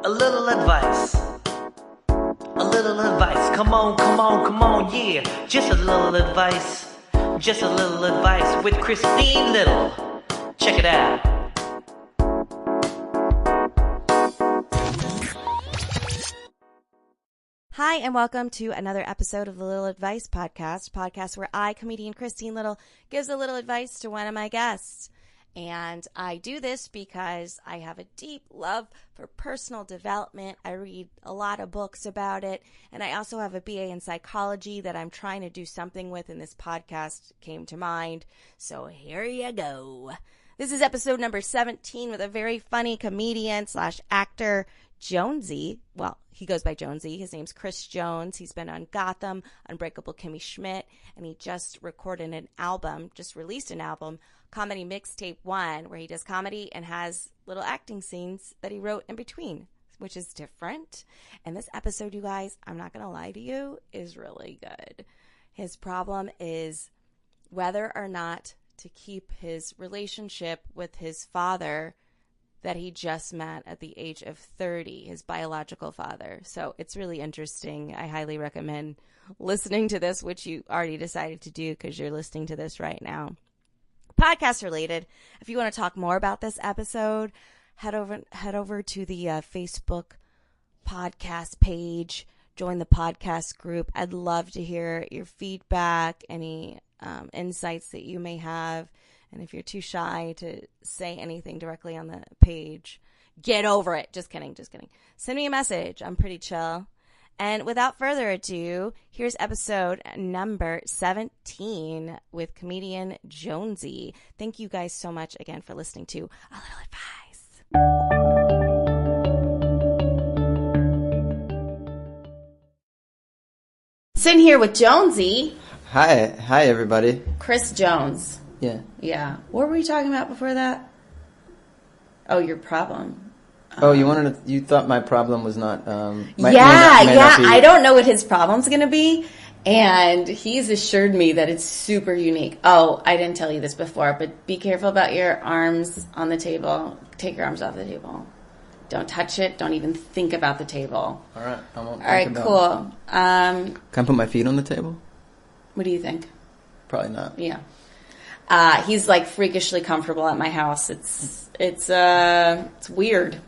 A little advice. A little advice. Come on, yeah. Just a little advice. Just a little advice with Christine Little. Check it out. Hi, and welcome to another episode of the Little Advice podcast where I, comedian Christine Little, gives a little advice to one of my guests. And I do this because I have a deep love for personal development. I read a lot of books about it. And I also have a BA in psychology that I'm trying to do something with, and this podcast came to mind. So here you go. This is episode number 17 with a very funny comedian / actor, Jonesy. Well, he goes by Jonesy. His name's Chris Jones. He's been on Gotham, Unbreakable Kimmy Schmidt, and he just released an album, Comedy Mixtape 1, where he does comedy and has little acting scenes that he wrote in between, which is different. And this episode, you guys, I'm not going to lie to you, is really good. His problem is whether or not to keep his relationship with his father that he just met at the age of 30, his biological father. So it's really interesting. I highly recommend listening to this, which you already decided to do because you're listening to this right now. Podcast related, if you want to talk more about this episode, head over to the Facebook podcast page, join the podcast group. I'd love to hear your feedback, any insights that you may have. And if you're too shy to say anything directly on the page, get over it. Just kidding. Send me a message. I'm pretty chill. And without further ado, here's episode number 17 with comedian Jonesy. Thank you guys so much again for listening to A Little Advice. Sitting here with Jonesy. Hi everybody. Chris Jones. Yeah. What were we talking about before that? Oh, your problem. Oh, you thought my problem was not, may not be. I don't know what his problem's going to be. And he's assured me that it's super unique. Oh, I didn't tell you this before, but be careful about your arms on the table. Take your arms off the table. Don't touch it. Don't even think about the table. All right. I won't. All right, cool. Can I put my feet on the table? What do you think? Probably not. Yeah. He's like freakishly comfortable at my house. It's weird.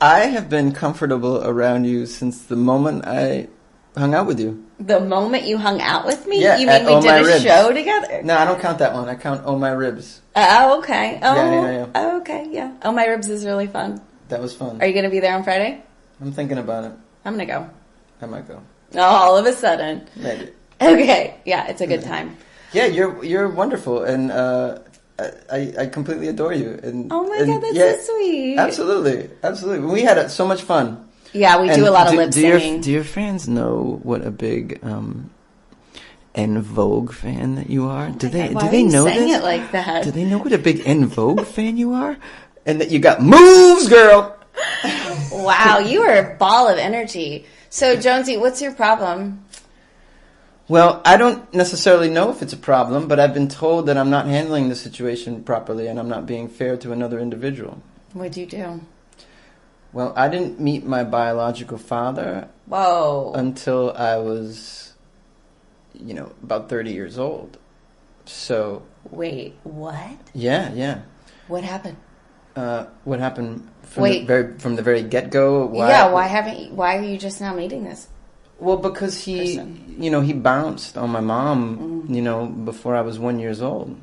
I have been comfortable around you since the moment I hung out with you. The moment you hung out with me? Yeah, you mean we did a show together? No, I don't count that one. I count Oh My Ribs. Oh, okay. Yeah. Oh, okay, yeah. Oh My Ribs is really fun. That was fun. Are you going to be there on Friday? I'm thinking about it. I'm going to go. I might go. Oh, all of a sudden. Maybe. Okay. Yeah, it's a good time. Yeah, you're wonderful, and I completely adore you. And oh my God, that's so sweet. Absolutely. We had so much fun. Yeah, we do a lot of lip singing. Do your fans know what a big En Vogue fan that you are? Do they know this? Why are you saying it like that? Do they know what a big En Vogue fan you are? And that you got moves, girl. Wow, you are a ball of energy. So, Jonesy, what's your problem? Well, I don't necessarily know if it's a problem, but I've been told that I'm not handling the situation properly and I'm not being fair to another individual. What'd you do? Well, I didn't meet my biological father until I was, about 30 years old. So... Wait, what? Yeah. What happened? What happened from the very get-go? Why are you just now meeting this? Well, because he bounced on my mom, before I was 1 year old.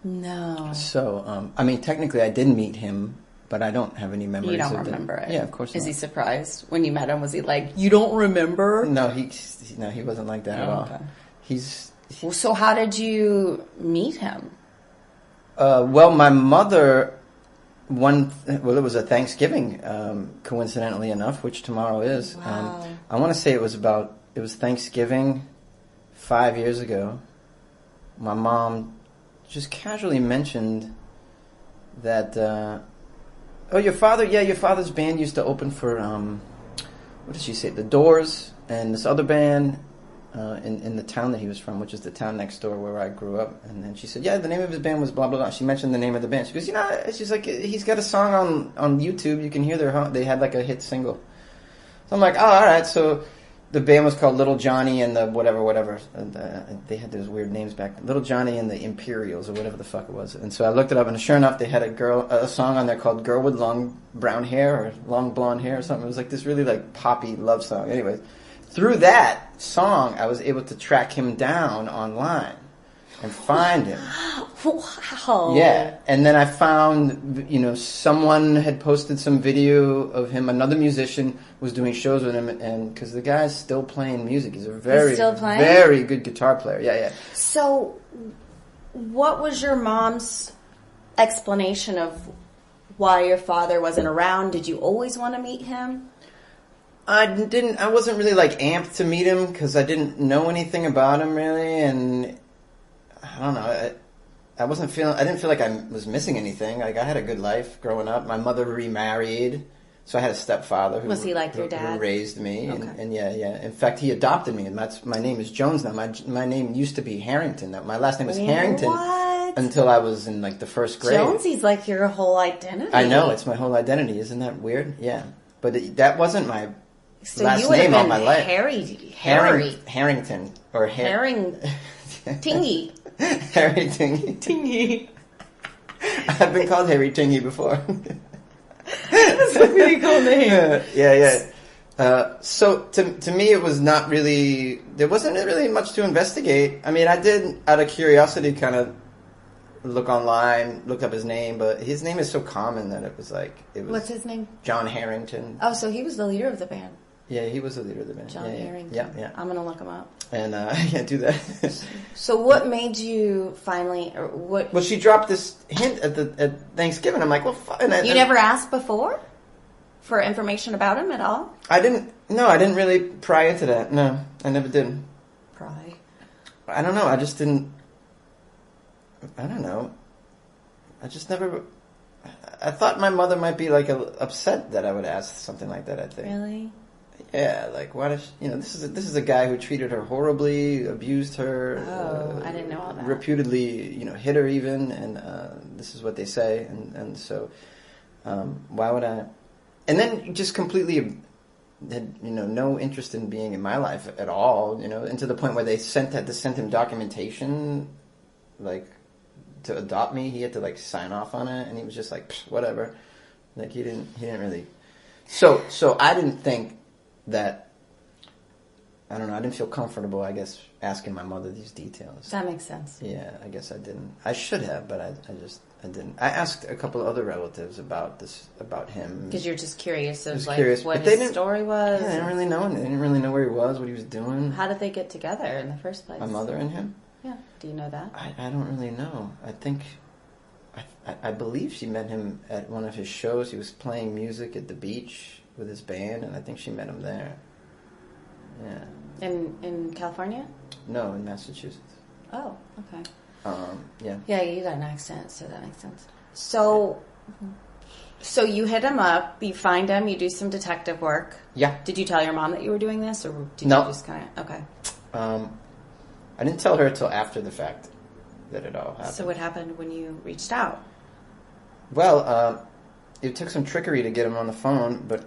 No. So, technically I did meet him, but I don't have any memories of it. You don't remember it? Yeah, of course not. Is he surprised when you met him? Was he like, you don't remember? No, he wasn't like that at all. Okay. So how did you meet him? Well, my mother... it was a Thanksgiving, coincidentally enough, which tomorrow is. Wow. I want to say it was Thanksgiving 5 years ago. My mom just casually mentioned that, your father's band used to open for, what did she say? The Doors and this other band in the town that he was from, which is the town next door where I grew up. And then she said, yeah, the name of his band was blah, blah, blah. She mentioned the name of the band. She goes, she's like, he's got a song on YouTube. You can hear they had like a hit single. So I'm like, oh, all right. So the band was called Little Johnny and the whatever. And, they had those weird names back then. Little Johnny and the Imperials or whatever the fuck it was. And so I looked it up, and sure enough, they had a song on there called Girl with Long Brown Hair or Long Blonde Hair or something. It was like this really like poppy love song. Anyways, through that song, I was able to track him down online and find him. Wow. Yeah. And then I found, someone had posted some video of him. Another musician was doing shows with him, and because the guy's still playing music. He's a very, very good guitar player. Yeah. So what was your mom's explanation of why your father wasn't around? Did you always want to meet him? I wasn't really like amped to meet him because I didn't know anything about him really, and I don't know. I didn't feel like I was missing anything. Like I had a good life growing up. My mother remarried, so I had a stepfather who was he like your dad? Who raised me, okay. and yeah. In fact, he adopted me, and my name is Jones now. My name used to be Harrington. My last name was Harrington until I was in like the first grade. Jonesy's like your whole identity. I know, it's my whole identity. Isn't that weird? Yeah, but that wasn't my last you name all my life. Harrington or Tingy. Harry Tingy. I've been called Harry Tingy before. That's a pretty cool name. Yeah. So to me, it was not really. There wasn't really much to investigate. I mean, I did out of curiosity kind of look online, looked up his name, but his name is so common that it was. What's his name? John Harrington. Oh, so he was the leader of the band. Yeah, he was the leader of the band. John Harrington. Yeah. I'm gonna look him up. And I can't do that. So what made you finally, or what? Well, she dropped this hint at Thanksgiving. I'm like, well, you never asked before for information about him at all? I didn't really pry into that. No, I never did. Pry? I don't know. I just didn't. I don't know. I just never. I thought my mother might be like upset that I would ask something like that. I think. Really? Yeah, like why does this is a guy who treated her horribly, abused her. I didn't know all that. Reputedly, hit her even, and this is what they say, and so why would I? And then just completely had no interest in being in my life at all, and to the point where they sent him documentation, like to adopt me. He had to like sign off on it, and he was just like whatever, like he didn't really. So I didn't think that, I don't know, I didn't feel comfortable, I guess, asking my mother these details. That makes sense. Yeah, I guess I didn't. I should have, but I didn't. I asked a couple of other relatives about him. Because you're just curious of curious, what his story was? Yeah, they didn't really know. They didn't really know where he was, what he was doing. How did they get together in the first place? My mother and him? Yeah, do you know that? I don't really know. I think, I believe she met him at one of his shows. He was playing music at the beach with his band, and I think she met him there. Yeah. In California? No, in Massachusetts. Oh, okay. Yeah. Yeah, you got an accent, so that makes sense. So you hit him up, you find him, you do some detective work. Yeah. Did you tell your mom that you were doing this, or did No. you just kind of, okay. I didn't tell her until after the fact that it all happened. So what happened when you reached out? Well, it took some trickery to get him on the phone, but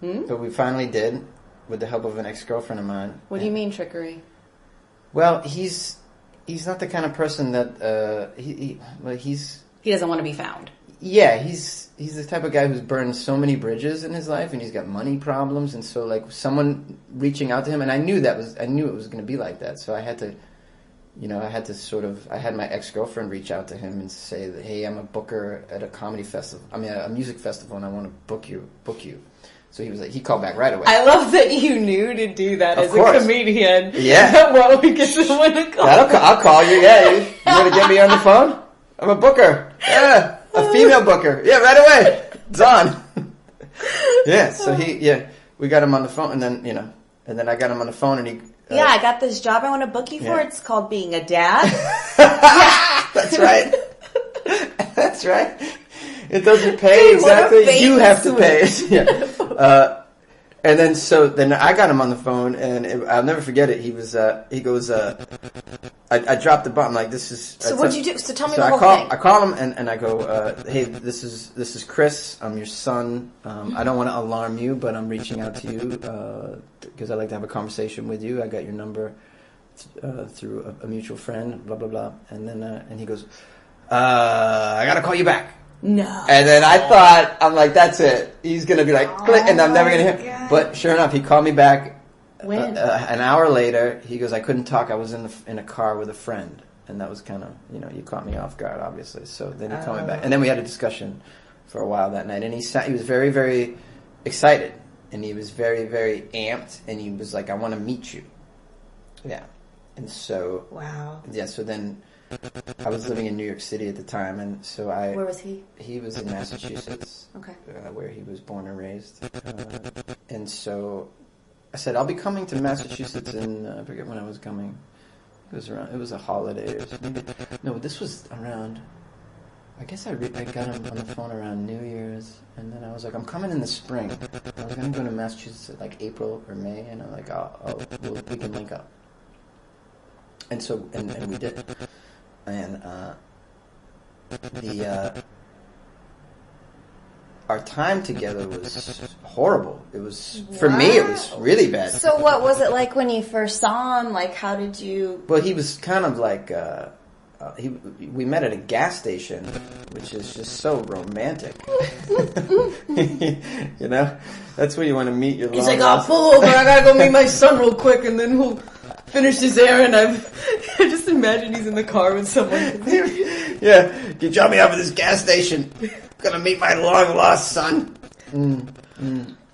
we finally did, with the help of an ex-girlfriend of mine. What do you mean trickery? Well, he's not the kind of person that he doesn't want to be found. Yeah, he's the type of guy who's burned so many bridges in his life, and he's got money problems, and so like someone reaching out to him, and I knew it was going to be like that, so I had to. I had my ex-girlfriend reach out to him and say that, hey, I'm a booker at a music festival, and I want to book you. So he called back right away. I love that you knew to do that as a comedian. Yeah. Well, we get someone to call. I'll call you, yeah. You want to get me on the phone? I'm a booker. Yeah. A female booker. Yeah, right away. It's on. Yeah, so we got him on the phone, and then I got him on the phone, and he... I got this job I want to book you for. It's called being a dad. That's right. That's right. It doesn't pay exactly. You have to pay. Yeah. And then I got him on the phone, and I'll never forget it. He goes, I dropped the button like this is. So what'd you do? So tell me so the whole thing. I call him and I go, hey, this is Chris. I'm your son. I don't want to alarm you, but I'm reaching out to you because I'd like to have a conversation with you. I got your number through a mutual friend. Blah blah blah. And then and he goes, I gotta call you back. No. And then I thought, I'm like, that's it. He's gonna be like, click, and I'm never gonna hear. God. But sure enough, he called me back. When? An hour later, he goes, I couldn't talk. I was in a car with a friend, and that was kind of, you caught me off guard, obviously. So then he called me back, and then we had a discussion for a while that night. And he was very, very excited, and he was very, very amped, and he was like, I want to meet you. Yeah, and so Wow. Yeah, so then I was living in New York City at the time, and so Where was he? He was in Massachusetts. Okay. Where he was born and raised, and so. I said, I'll be coming to Massachusetts I forget when I was coming. It was a holiday or something. No, this was around, I guess I got him on the phone around New Year's, and then I was like, I'm coming in the spring. I was going to go to Massachusetts at like April or May, and I'm like, we can link up. And so, and we did. And our time together was horrible. It was, for me, it was really bad. So what was it like when you first saw him? Like, how did you... Well, he was kind of like, we met at a gas station, which is just so romantic. That's where you want to meet your He's like, I'll pull over, I gotta go meet my son real quick, and then he'll finish his errand. I just imagine he's in the car with someone. Yeah, you drop me off at this gas station. Gonna meet my long-lost son.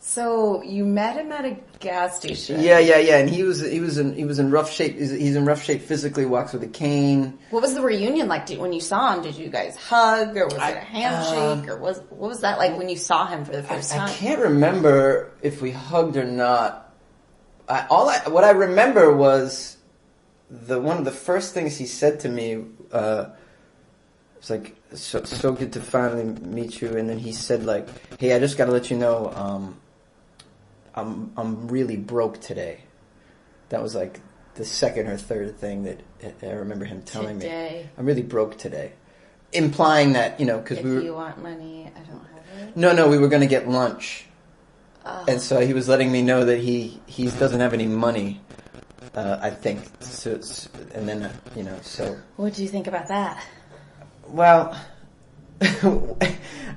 So you met him at a gas station. Yeah, and he was in rough shape. He's in rough shape physically. Walks with a cane. What was the reunion like? When you saw him, did you guys hug, or was it a handshake, or what was that like when you saw him for the first time? I can't remember if we hugged or not. What I remember was one of the first things he said to me. It's like, so good to finally meet you. And then he said, like, hey, I just got to let you know, I'm really broke today. That was like the second or third thing that I remember him telling me. I'm really broke today. Implying that, because if you want money, I don't have it. No, we were going to get lunch. And so he was letting me know that he doesn't have any money, I think. So, and then, so. What do you think about that? Well,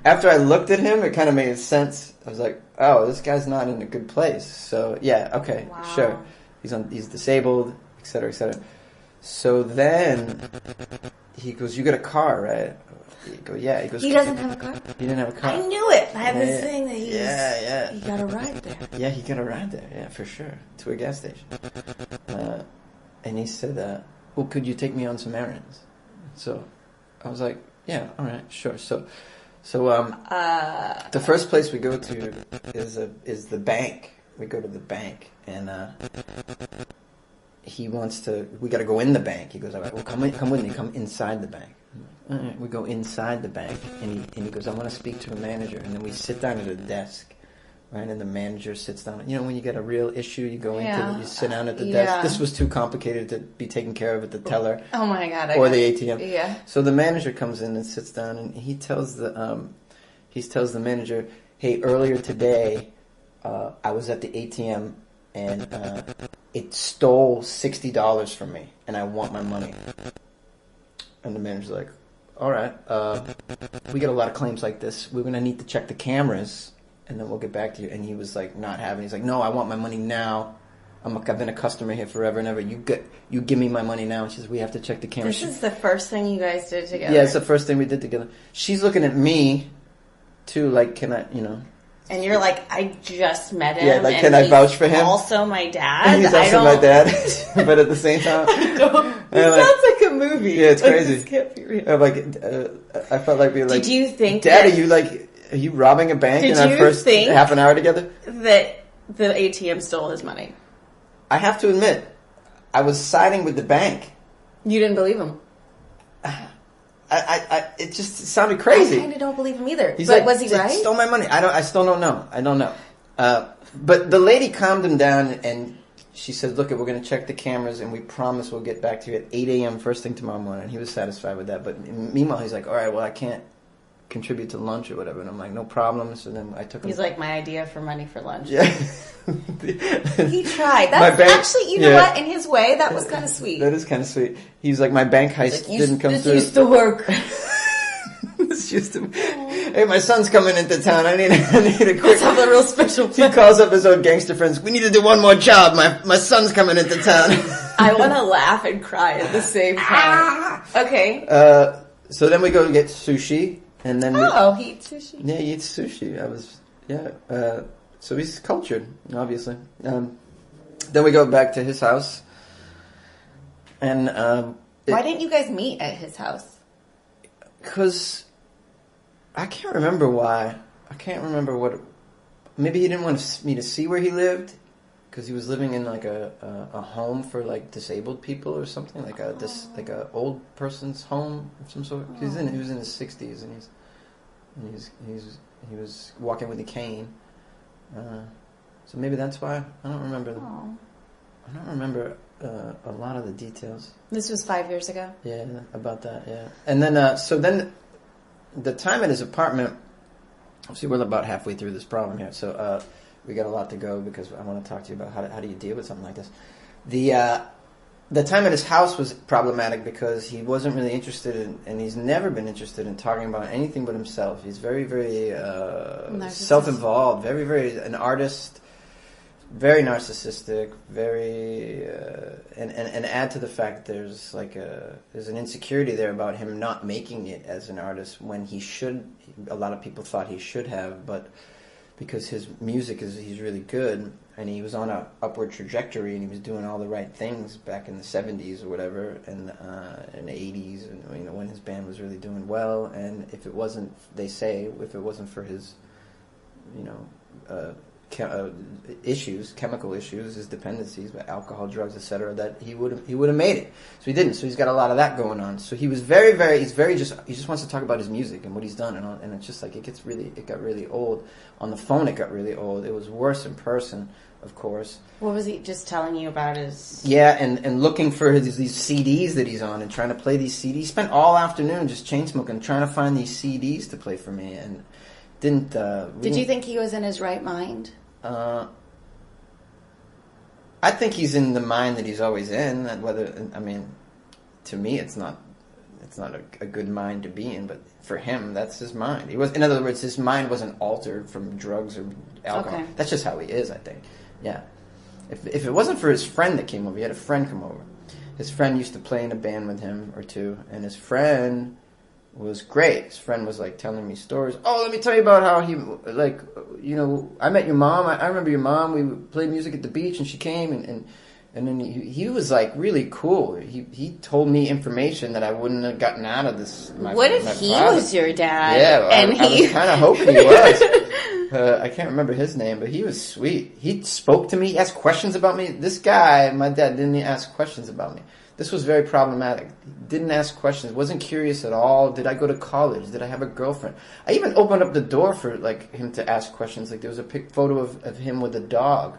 after I looked at him, it kind of made sense. I was like, oh, this guy's not in a good place. So, yeah, okay, wow. Sure. He's disabled, et cetera, et cetera. So then he goes, you got a car, right? I go, yeah. He goes, he doesn't have a car? He didn't have a car. I knew it. I had this thing that he got a ride there. Yeah, he got a ride there, yeah, for sure, to a gas station. And he said, well, could you take me on some errands? So I was like, yeah, all right, sure. So the first place we go to is the bank. We go to the bank, and we got to go in the bank. He goes, all right, well, come with me, come inside the bank. All right, we go inside the bank, and he goes, I want to speak to a manager. And then we sit down at a desk, right, and the manager sits down. When you get a real issue, you go you sit down at the desk. This was too complicated to be taken care of at the teller. Oh my God. Or the ATM. Yeah. So the manager comes in and sits down, and he tells the manager, hey, earlier today, I was at the ATM, and it stole $60 from me, and I want my money. And the manager's like, all right, we get a lot of claims like this. We're going to need to check the cameras, and then we'll get back to you. And he was like, not having. He's like, no, I want my money now. I've been a customer here forever and ever. You give me my money now. And she says, we have to check the cameras. This is the first thing you guys did together. Yeah, it's the first thing we did together. She's looking at me, too, like, can I, And you're like, I just met him. Yeah, like, can I vouch for him? Also my dad. He's also my dad. But at the same time. It sounds like a movie. Yeah, it's crazy. This can't be real. I felt like being like, did you think Dad, are you robbing a bank in our first half an hour together? That the ATM stole his money? I have to admit, I was siding with the bank. You didn't believe him? It just sounded crazy. I kind of don't believe him either. He's but like, was he right? Stole my money. I still don't know. I don't know. But the lady calmed him down, and she said, look, we're going to check the cameras, and we promise we'll get back to you at 8 a.m. first thing tomorrow morning. And he was satisfied with that. But meanwhile, he's like, all right, well, I can't contribute to lunch or whatever. And I'm like, no problem. So then I took him. He's like, my idea for money for lunch. Yeah. He tried. That's actually, you know what? In his way, that was kind of sweet. That is kind of sweet. He's like, my bank heist didn't come through. This used to work. This used to. Hey, my son's coming into town. I need a quick. Let's have a real special. He calls up his old gangster friends. We need to do one more job. My son's coming into town. I want to laugh and cry at the same time. Okay. So then we go to get sushi, and then he eats sushi. Yeah, he eats sushi. So he's cultured, obviously. Then we go back to his house, and why didn't you guys meet at his house? Because I can't remember why. I can't remember what. Maybe he didn't want me to see where he lived, because he was living in like a home for like disabled people or something, like a old person's home of some sort. He was in his 60s, and he was walking with a cane. So maybe that's why. I don't remember. I don't remember a lot of the details. This was 5 years ago? Yeah, about that, yeah. And then, so then, the time at his apartment, see, we're about halfway through this problem here, so we got a lot to go, because I want to talk to you about how do you deal with something like this. The time at his house was problematic because he wasn't really interested in, and he's never been interested in talking about anything but himself. He's very, very self-involved, very, very an artist, very narcissistic, very, and add to the fact that there's an insecurity there about him not making it as an artist when he should. A lot of people thought he should have, but because his music he's really good, and he was on a upward trajectory, and he was doing all the right things back in the 70s or whatever, and in the 80s, and when his band was really doing well. And if it wasn't, they say, if it wasn't for his, chemical issues, his dependencies, alcohol, drugs, etc., that he would have made it. So he didn't. So he's got a lot of that going on. So he was he just wants to talk about his music and what he's done, and it's just like it got really old. On the phone, it got really old. It was worse in person, of course. What was he just telling you about his? Yeah, and looking for these CDs that he's on and trying to play these CDs. He spent all afternoon just chain smoking, trying to find these CDs to play for me, and didn't. Did you think he was in his right mind? I think he's in the mind that he's always in. To me, it's not a good mind to be in, but for him, that's his mind. In other words, his mind wasn't altered from drugs or alcohol. Okay. That's just how he is, I think. Yeah. If it wasn't for his friend that came over, he had a friend come over. His friend used to play in a band with him or two, and his friend was great. His friend was like telling me stories. Oh, let me tell you about how he, I met your mom. I remember your mom. We played music at the beach, and she came, and then he was like really cool. He told me information that I wouldn't have gotten out of this. What if he was your dad? Yeah, I was kind of hoping he was. I can't remember his name, but he was sweet. He spoke to me. He asked questions about me. This guy, my dad, didn't ask questions about me. This was very problematic. Didn't ask questions. Wasn't curious at all. Did I go to college? Did I have a girlfriend? I even opened up the door for him to ask questions. Like there was a photo of him with a dog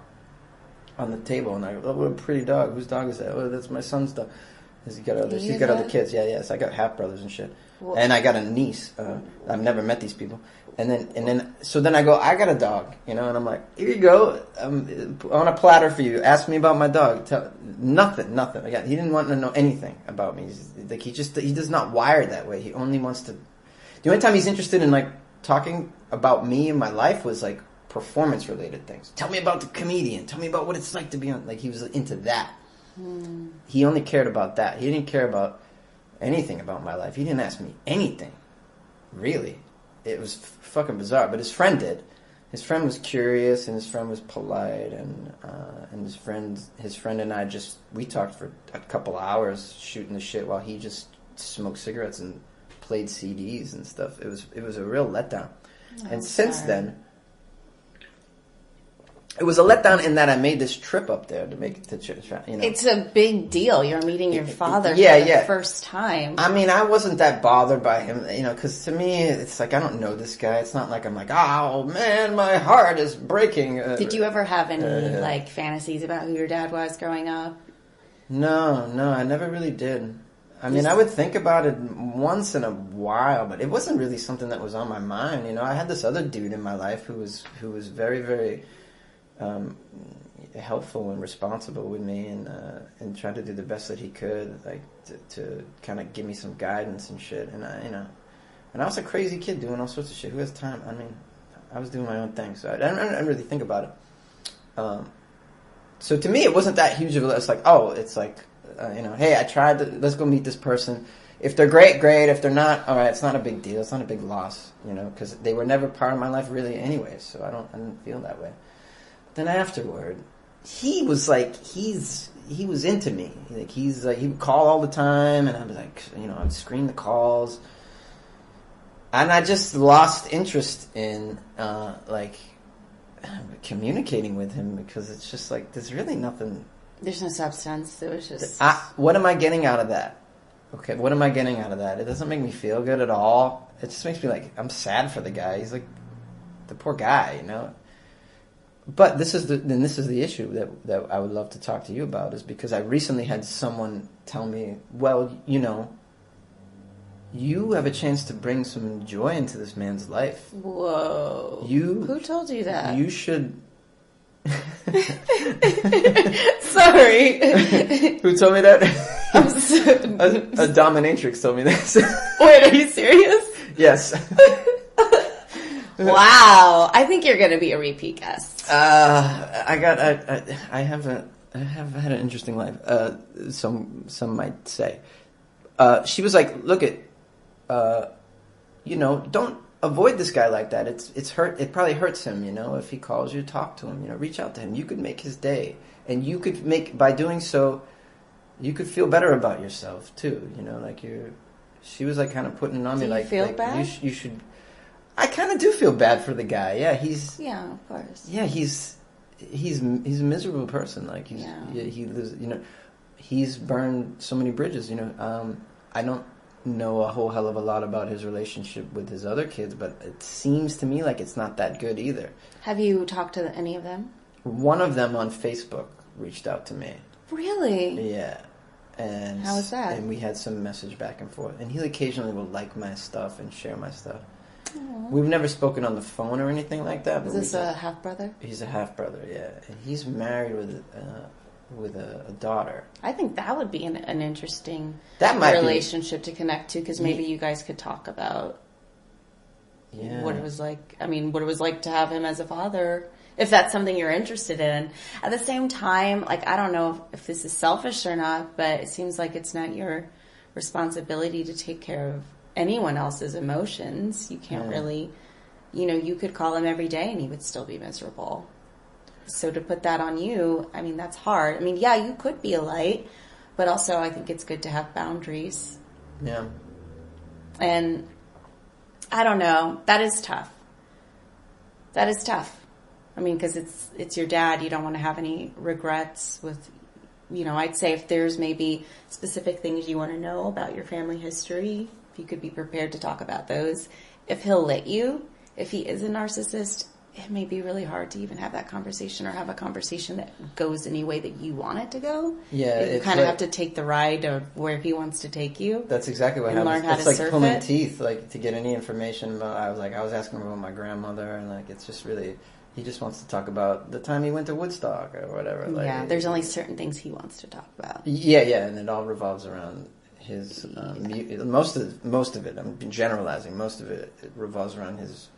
on the table, and I go, "Oh, what a pretty dog! Whose dog is that? Oh, that's my son's dog." He's got other kids. Yeah. So I got half brothers and shit, and I got a niece. I've never met these people. And then I go, I got a dog, and I'm like, here you go, on a platter for you. Ask me about my dog. Nothing. He didn't want to know anything about me. He does not wire that way. He only wants to. The only time he's interested in talking about me and my life was performance related things. Tell me about the comedian. Tell me about what it's like to be on. He was into that. He only cared about that. He didn't care about anything about my life. He didn't ask me anything, really. It was fucking bizarre, but his friend did. His friend was curious, and his friend was polite, and his friend and I we talked for a couple hours shooting the shit while he just smoked cigarettes and played CDs and stuff. It was a real letdown. And since then, it was a letdown in that I made this trip up there to make it to church. You know, it's a big deal. You're meeting your father for the first time. I mean, I wasn't that bothered by him, you know, because to me, it's like I don't know this guy. It's not like I'm like, oh man, my heart is breaking. Did you ever have any like fantasies about who your dad was growing up? No, I never really did. I mean, I would think about it once in a while, but it wasn't really something that was on my mind. You know, I had this other dude in my life who was very, very helpful and responsible with me, and tried to do the best that he could, like to kind of give me some guidance and shit. And I was a crazy kid doing all sorts of shit. Who has time? I mean, I was doing my own thing, so I didn't really think about it. So to me, it wasn't that huge of a. It's like, oh, it's like. You know, hey, I tried to, let's go meet this person. If they're great, great. If they're not, all right, it's not a big deal. It's not a big loss, you know, because they were never part of my life really anyway, so I didn't feel that way. Then afterward, he was like, he was into me. Like, he would call all the time, and I was like, you know, I'd screen the calls. And I just lost interest in, like, communicating with him, because it's just like, there's really nothing... There's no substance. It was just... what am I getting out of that? Okay, what am I getting out of that? It doesn't make me feel good at all. It just makes me like, I'm sad for the guy. He's like, the poor guy, you know? But this is the issue that I would love to talk to you about, is because I recently had someone tell me, well, you know, you have a chance to bring some joy into this man's life. Whoa. Who told you that? You should... Sorry. Who told me that? A dominatrix told me this. Wait, are you serious? Yes. Wow. I think you're going to be a repeat guest. I have had an interesting life. Some might say. She was like, look you know, don't avoid this guy like that. It's hurt. It probably hurts him, you know, if he calls you, talk to him, you know, reach out to him. You could make his day, and you could by doing so, you could feel better about yourself too, you know, like she was like kind of putting it on me, like, feel bad? You should. I kind of do feel bad for the guy. Yeah, of course. Yeah, he's a miserable person. Like he lives, you know, he's burned so many bridges, you know. I don't know a whole hell of a lot about his relationship with his other kids, but it seems to me like it's not that good either. Have you talked to any of them? One of them on Facebook reached out to me. Really? Yeah. And how was that? And we had some message back and forth. And he occasionally will like my stuff and share my stuff. Aww. We've never spoken on the phone or anything like that. Is this a half brother? He's a half brother, yeah. And he's married with a daughter. I think that would be an interesting relationship to connect to, because maybe you guys could talk about what it was like. I mean, what it was like to have him as a father, if that's something you're interested in. At the same time, like, I don't know if this is selfish or not, but it seems like it's not your responsibility to take care of anyone else's emotions. You can't really, you know, you could call him every day and he would still be miserable. So to put that on you, I mean, that's hard. I mean, yeah, you could be a light, but also I think it's good to have boundaries. Yeah. And I don't know. That is tough. That is tough. I mean, because it's your dad. You don't want to have any regrets with, you know, I'd say if there's maybe specific things you want to know about your family history, if you could be prepared to talk about those. If he'll let you, if he is a narcissist, it may be really hard to even have that conversation, or have a conversation that goes any way that you want it to go. Yeah, you kind of have to take the ride of where he wants to take you. That's exactly what happens. Learn how it's to like surf pulling it. teeth, like to get any information. I was asking him about my grandmother, and like it's just really, he just wants to talk about the time he went to Woodstock or whatever. Like, yeah, there's only certain things he wants to talk about. Yeah, and it all revolves around his most of it. I'm generalizing. Most of it revolves around his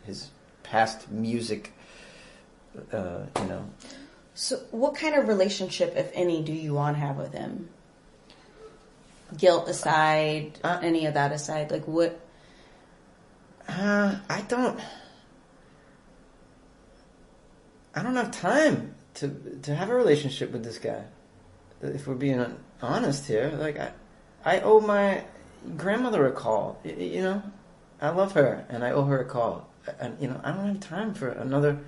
past music, you know. So what kind of relationship, if any, do you want to have with him? Guilt aside, any of that aside, like what? I don't have time to have a relationship with this guy. If we're being honest here, like I owe my grandmother a call, you know. I love her, and I owe her a call. And, you know, I don't have time for another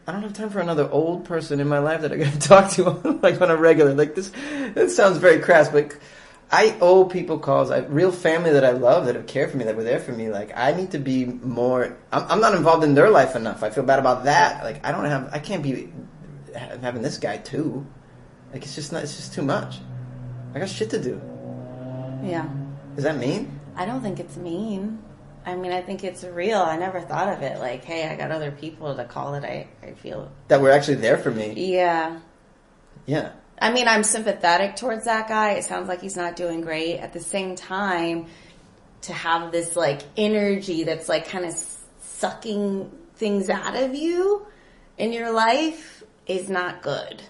I don't have time for another old person in my life that I got to talk to like on a regular. Like this, it sounds very crass, but I owe people calls. Real family that I love, that have cared for me, that were there for me. Like I need to be more. I'm not involved in their life enough. I feel bad about that. Like I can't be having this guy too. Like it's just too much. I got shit to do. Yeah. Is that mean? I don't think it's mean. I mean, I think it's real. I never thought of it like, hey, I got other people to call that I feel... That were actually there for me. Yeah. Yeah. I mean, I'm sympathetic towards that guy. It sounds like he's not doing great. At the same time, to have this, like, energy that's, like, kind of sucking things out of you in your life is not good.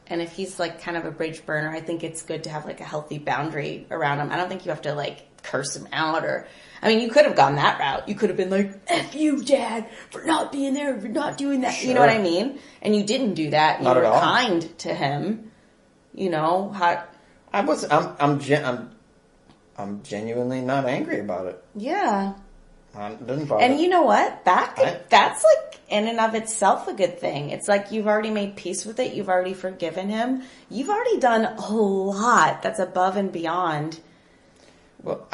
And if he's, like, kind of a bridge burner, I think it's good to have, like, a healthy boundary around him. I don't think you have to, like, curse him out or... I mean, you could have gone that route. You could have been like, F you, Dad, for not being there, for not doing that. Sure. You know what I mean? And you didn't do that. You were kind to him. You know, I'm genuinely not angry about it. Yeah. It doesn't bother. And you know what? That's like in and of itself a good thing. It's like you've already made peace with it. You've already forgiven him. You've already done a lot that's above and beyond. Well,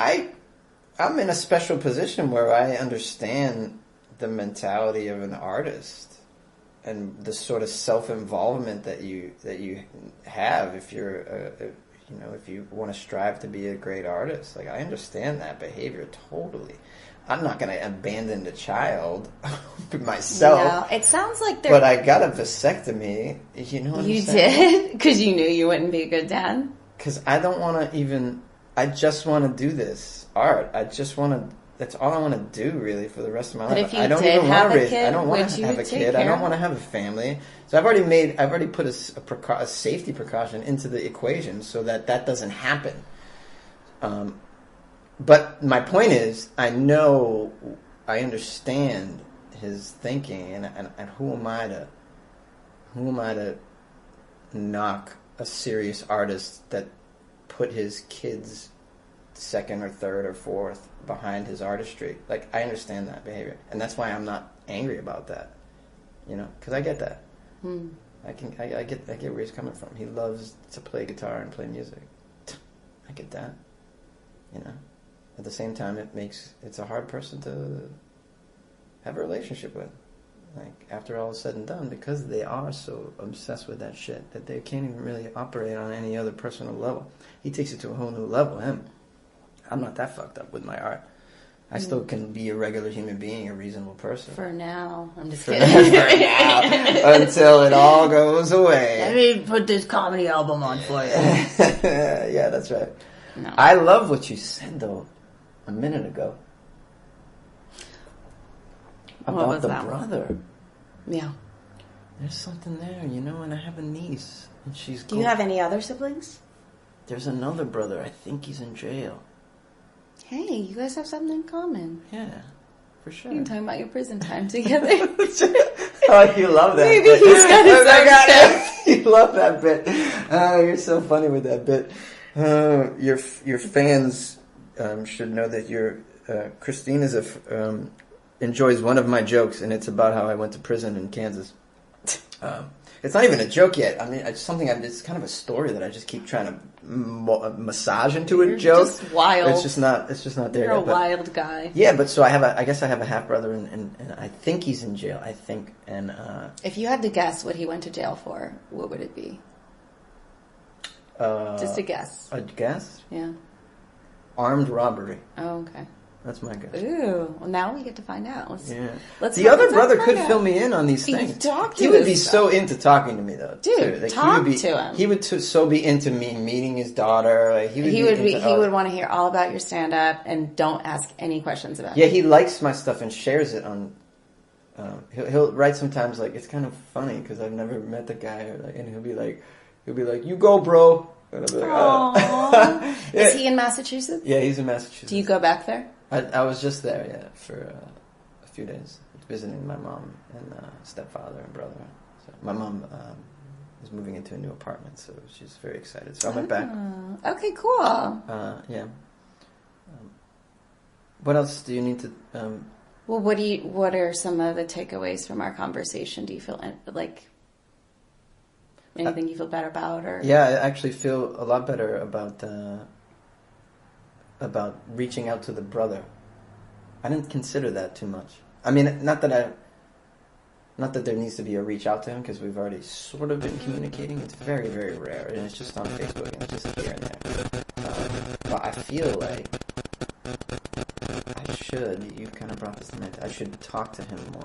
I'm in a special position where I understand the mentality of an artist and the sort of self-involvement that you have if you're if you want to strive to be a great artist. Like I understand that behavior totally. I'm not going to abandon the child myself. No, it sounds like but I got a vasectomy. You know what I'm saying? You did? Because you knew you wouldn't be a good dad? Because I don't want to even... I just want to do this art. I just want to... That's all I want to do, really, for the rest of my life. But if you I don't did even have want to a raise... kid, I don't want to have a kid. I don't want to have a family. So I've already put a safety precaution into the equation so that doesn't happen. But my point is, I understand his thinking, and who am I to knock a serious artist that put his kids second or third or fourth behind his artistry? Like, I understand that behavior, and that's why I'm not angry about that. You know, because I get that. I get where he's coming from. He loves to play guitar and play music. I get that. You know. At the same time, it's a hard person to have a relationship with. Like, after all is said and done, because they are so obsessed with that shit that they can't even really operate on any other personal level. He takes it to a whole new level. I'm not that fucked up with my art. I still can be a regular human being, a reasonable person. For now. I'm just kidding. For now. Until it all goes away. Let me put this comedy album on for you. Yeah, that's right. No. I love what you said, though, a minute ago. About the brother. Yeah. There's something there, you know, and I have a niece. And she's Do you have any other siblings? There's another brother. I think he's in jail. Hey, you guys have something in common. Yeah, for sure. You can talk about your prison time together. Oh, you love that Maybe bit. he's got his own You love that bit. Oh, you're so funny with that bit. Your fans should know that Christine enjoys one of my jokes, and it's about how I went to prison in Kansas. It's not even a joke yet. I mean, it's kind of a story that I just keep trying to massage into a joke. Just wild. It's just not there You're yet. a wild guy. Yeah, but so I guess I have a half brother, and I think he's in jail. I think, and if you had to guess what he went to jail for, what would it be? Just a guess. A guess? Yeah. Armed robbery. Oh, okay. That's my guess. Ooh, well, now we get to find out. The other brother could fill me in on these things. He would be so into talking to me, though. Dude, like, talk to him. He would so be into me meeting his daughter. Like, he would want to hear all about your stand-up, and don't ask any questions about it. Yeah, he likes my stuff and shares it on. He'll write sometimes, like, it's kind of funny because I've never met the guy, and he'll be like, you go, bro. And I'll be like, oh. Yeah. Is he in Massachusetts? Yeah, he's in Massachusetts. Do you go back there? I was just there, yeah, for a few days, visiting my mom and stepfather and brother. So my mom is moving into a new apartment, so she's very excited. So I went back. Okay, cool. Yeah. What else do you need to Well, what are some of the takeaways from our conversation? Do you feel like anything you feel better about, or? Yeah, I actually feel a lot better about reaching out to the brother. I didn't consider that too much. I mean, not that there needs to be a reach out to him, because we've already sort of been communicating. It's very, very rare, and it's just on Facebook, and it's just here and there. But I feel like I should. You kind of brought this to mind. I should talk to him more.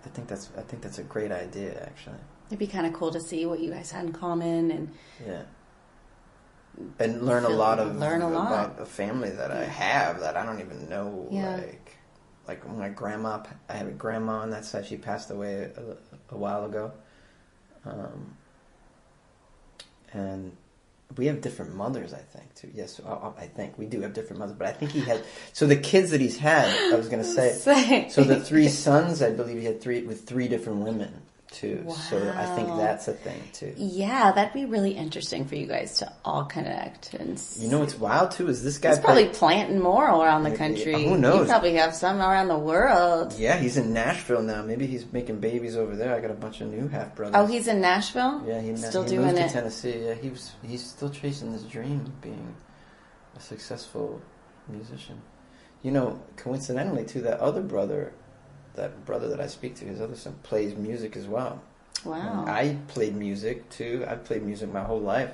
I think that's a great idea, actually. It'd be kind of cool to see what you guys had in common, and and learn a lot about a family that I have that I don't even know. Yeah. Like my grandma, I have a grandma on that side. She passed away a while ago, and we have different mothers, I think, too. Yes, I think we do have different mothers, but I think he had. So the kids that he's had, I was going to say. So the 3 sons, I believe he had 3 different women too. Wow. So I think that's a thing too. Yeah, that'd be really interesting for you guys to all connect. And you know what's wild too is this guy. He's probably planting more around the country. Who knows? You probably have some around the world. Yeah, he's in Nashville now. Maybe he's making babies over there. I got a bunch of new half brothers. Oh, he's in Nashville? Yeah, he doing moved it. to Tennessee. Yeah, he's still chasing this dream of being a successful musician. You know, coincidentally too, that brother that I speak to, his other son, plays music as well. Wow. And I played music too. I've played music my whole life.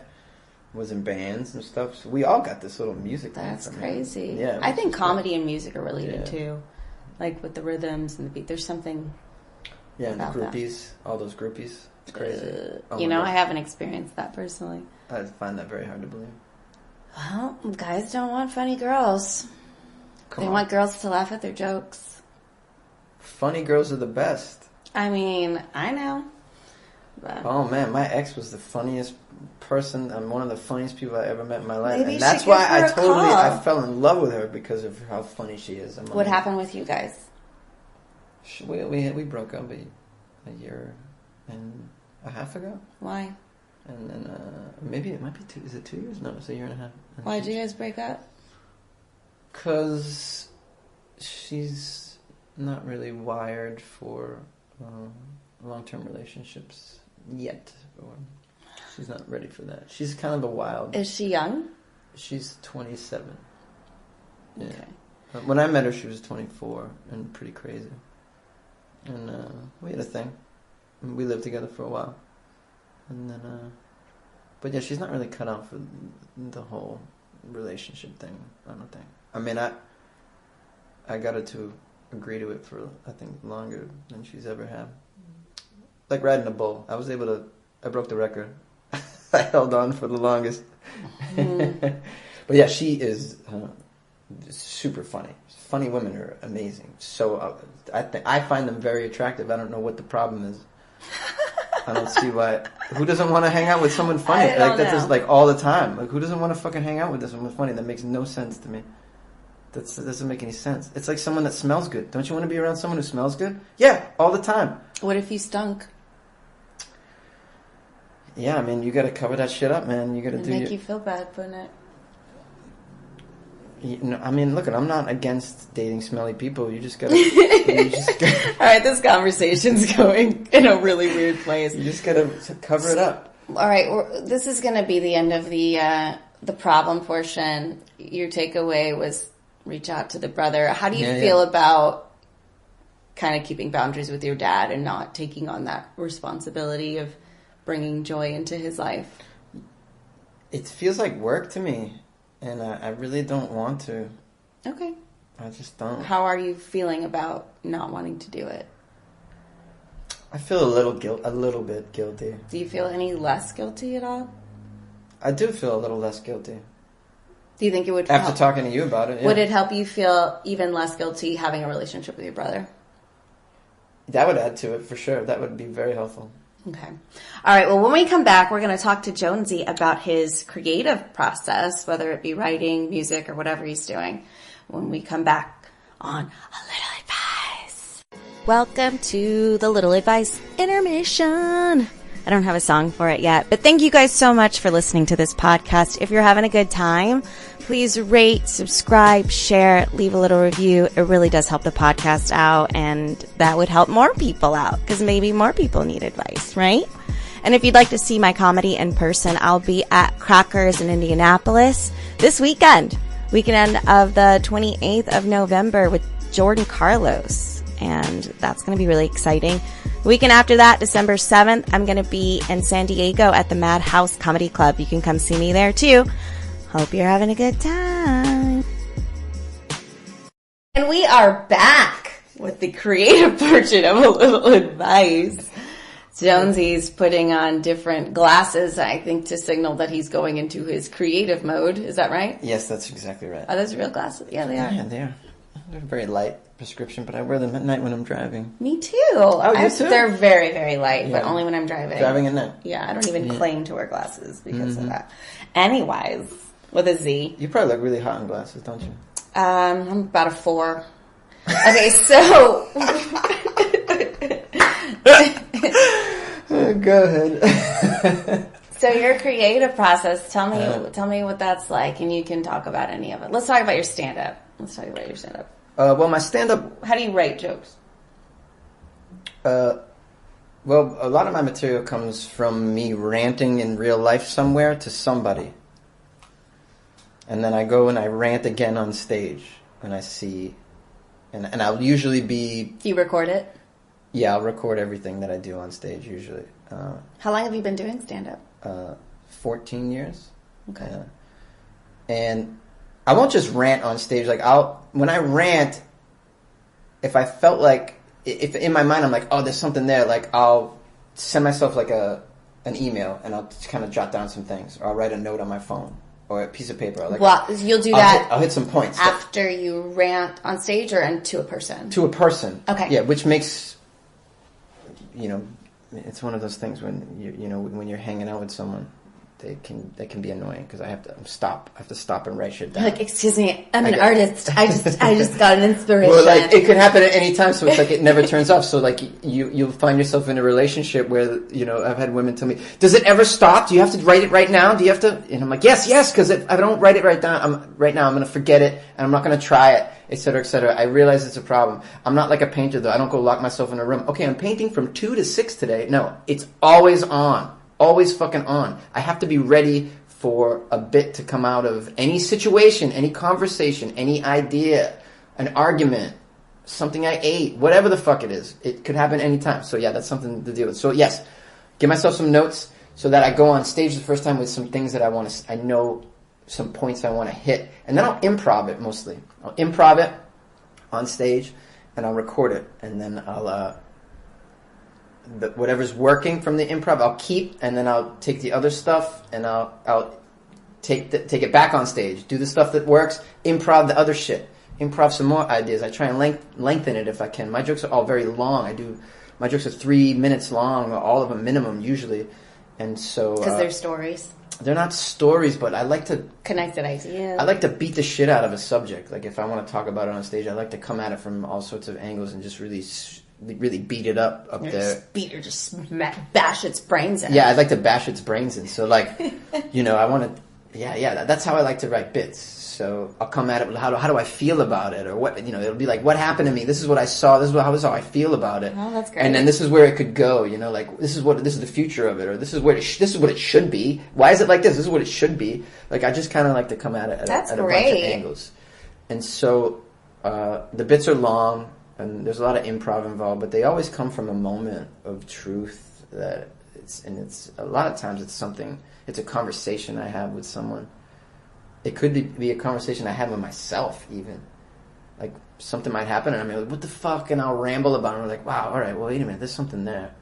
Was in bands and stuff. So we all got this little music thing. That's crazy. Him. Yeah. I think comedy and music are related too. Like with the rhythms and the beat. There's something and the about groupies. That. All those groupies. It's crazy. I haven't experienced that personally. I find that very hard to believe. Well, guys don't want funny girls. They want girls to laugh at their jokes. Funny girls are the best. I mean, I know. But oh man, my ex was the funniest person and one of the funniest people I ever met in my life. Maybe and that's why I fell in love with her, because of how funny she is. What happened with you guys? We broke up a year and a half ago. Why? And then maybe it might be 2. Is it 2 years? No, it's a year and a half. Why did you guys break up? Because she's not really wired for long-term relationships yet, or she's not ready for that. She's kind of a wild. Is she young? She's 27. Yeah. Okay. When I met her, she was 24 and pretty crazy. And we had a thing. We lived together for a while. And then, but yeah, she's not really cut out for the whole relationship thing, I don't think. I mean, I got her to agree to it for, I think, longer than she's ever had. Like riding a bull. I broke the record. I held on for the longest. But yeah, she is super funny. Funny women are amazing. So I find them very attractive. I don't know what the problem is. I don't see why. Who doesn't want to hang out with someone funny? Like that is like all the time. Like who doesn't want to fucking hang out with someone funny? That makes no sense to me. That doesn't make any sense. It's like someone that smells good. Don't you want to be around someone who smells good? Yeah, all the time. What if you stunk? Yeah, I mean, you got to cover that shit up, man. You got to do. Make you feel bad, wouldn't it? You know, I mean, look, I'm not against dating smelly people. You just gotta. All right, this conversation's going in a really weird place. You just gotta cover it up. All right, this is going to be the end of the problem portion. Your takeaway was reach out to the brother. How do you feel about kind of keeping boundaries with your dad and not taking on that responsibility of bringing joy into his life? It feels like work to me, and I really don't want to. Okay. I just don't. How are you feeling about not wanting to do it? I feel a little bit guilty. Do you feel any less guilty at all? I do feel a little less guilty. Do you think it would after talking to you about it? Yeah. Would it help you feel even less guilty having a relationship with your brother? That would add to it for sure. That would be very helpful. Okay. All right. Well, when we come back, we're going to talk to Jonesy about his creative process, whether it be writing, music, or whatever he's doing. When we come back on A Little Advice. Welcome to the Little Advice Intermission. I don't have a song for it yet, but thank you guys so much for listening to this podcast. If you're having a good time, Please rate, subscribe, share, leave a little review. It really does help the podcast out, and that would help more people out because maybe more people need advice, right? And if you'd like to see my comedy in person, I'll be at Crackers in Indianapolis this weekend of the 28th of November with Jordan Carlos. And that's going to be really exciting. The weekend after that, December 7th, I'm going to be in San Diego at the Madhouse Comedy Club. You can come see me there too. Hope you're having a good time. And we are back with the creative portion of A Little Advice. Jonesy's putting on different glasses, I think, to signal that he's going into his creative mode. Is that right? Yes, that's exactly right. Are those real glasses? Yeah, they are. Yeah, they are. They're very light prescription, but I wear them at night when I'm driving. Me too. Oh, you too? They're very, very light, Yeah. but only when I'm driving. Driving at night. Yeah, I don't even claim to wear glasses because of that. Anyways, with a Z. You probably look really hot in glasses, don't you? I'm about a 4. Okay, so... Go ahead. So your creative process, tell me what that's like, and you can talk about any of it. Let's talk about your stand-up. Well, my stand-up... How do you write jokes? Well, a lot of my material comes from me ranting in real life somewhere to somebody. And then I go and I rant again on stage when I see... And I'll usually be... Do you record it? Yeah, I'll record everything that I do on stage, usually. How long have you been doing stand-up? 14 years. Okay. And I won't just rant on stage. Like, when I rant, if I felt like... If in my mind I'm like, oh, there's something there, like, I'll send myself like an email, and I'll just kind of jot down some things. Or I'll write a note on my phone. Or a piece of paper. Well, you'll do that. I'll hit some points. After you rant on stage or to a person? To a person. Okay. Yeah, which makes... it's one of those things when when you're hanging out with someone, they can be annoying because I have to stop and write shit down. Like, excuse me, I'm an artist. I just got an inspiration. Well, like, it could happen at any time, so it's like it never turns off. So like you'll find yourself in a relationship where I've had women tell me, "Does it ever stop? Do you have to write it right now? Do you have to?" And I'm like, "Yes, because if I don't write it right now, I'm going to forget it, and I'm not going to try it." Etc., etc. I realize it's a problem. I'm not like a painter, though. I don't go lock myself in a room. Okay, I'm painting from 2 to 6 today. No, it's always on. Always fucking on. I have to be ready for a bit to come out of any situation, any conversation, any idea, an argument, something I ate, whatever the fuck it is. It could happen anytime. So yeah, that's something to deal with. So yes, give myself some notes so that I go on stage the first time with some things that I know some points I want to hit. And then I'll improv it mostly. I'll improv it on stage and I'll record it. And then I'll, whatever's working from the improv, I'll keep, and then I'll take the other stuff and I'll take it back on stage. Do the stuff that works, improv the other shit. Improv some more ideas. I try and lengthen it if I can. My jokes are all very long. My jokes are 3 minutes long, all of them minimum usually. And so... Because they're stories. They're not stories, but I like to... Connected ideas. I like to beat the shit out of a subject. Like, if I want to talk about it on stage, I like to come at it from all sorts of angles and just really beat it up there. Just bash its brains in. Yeah, I'd like to bash its brains in. So, like, I want to... Yeah, that's how I like to write bits. So I'll come at it with how do I feel about it, or what it'll be like. What happened to me? This is what I saw. This is how I feel about it. Oh, that's great. And then this is where it could go. Like this is the future of it, or this is what it should be. Why is it like this? This is what it should be. Like I just kind of like to come at it at a bunch of angles. And so the bits are long, and there's a lot of improv involved, but they always come from a moment of truth that it's a lot of times it's a conversation I have with someone. It could be a conversation I had with myself, even. Like, something might happen, and I'm like, what the fuck? And I'll ramble about it, and I'm like, wow, all right, well, wait a minute, there's something there.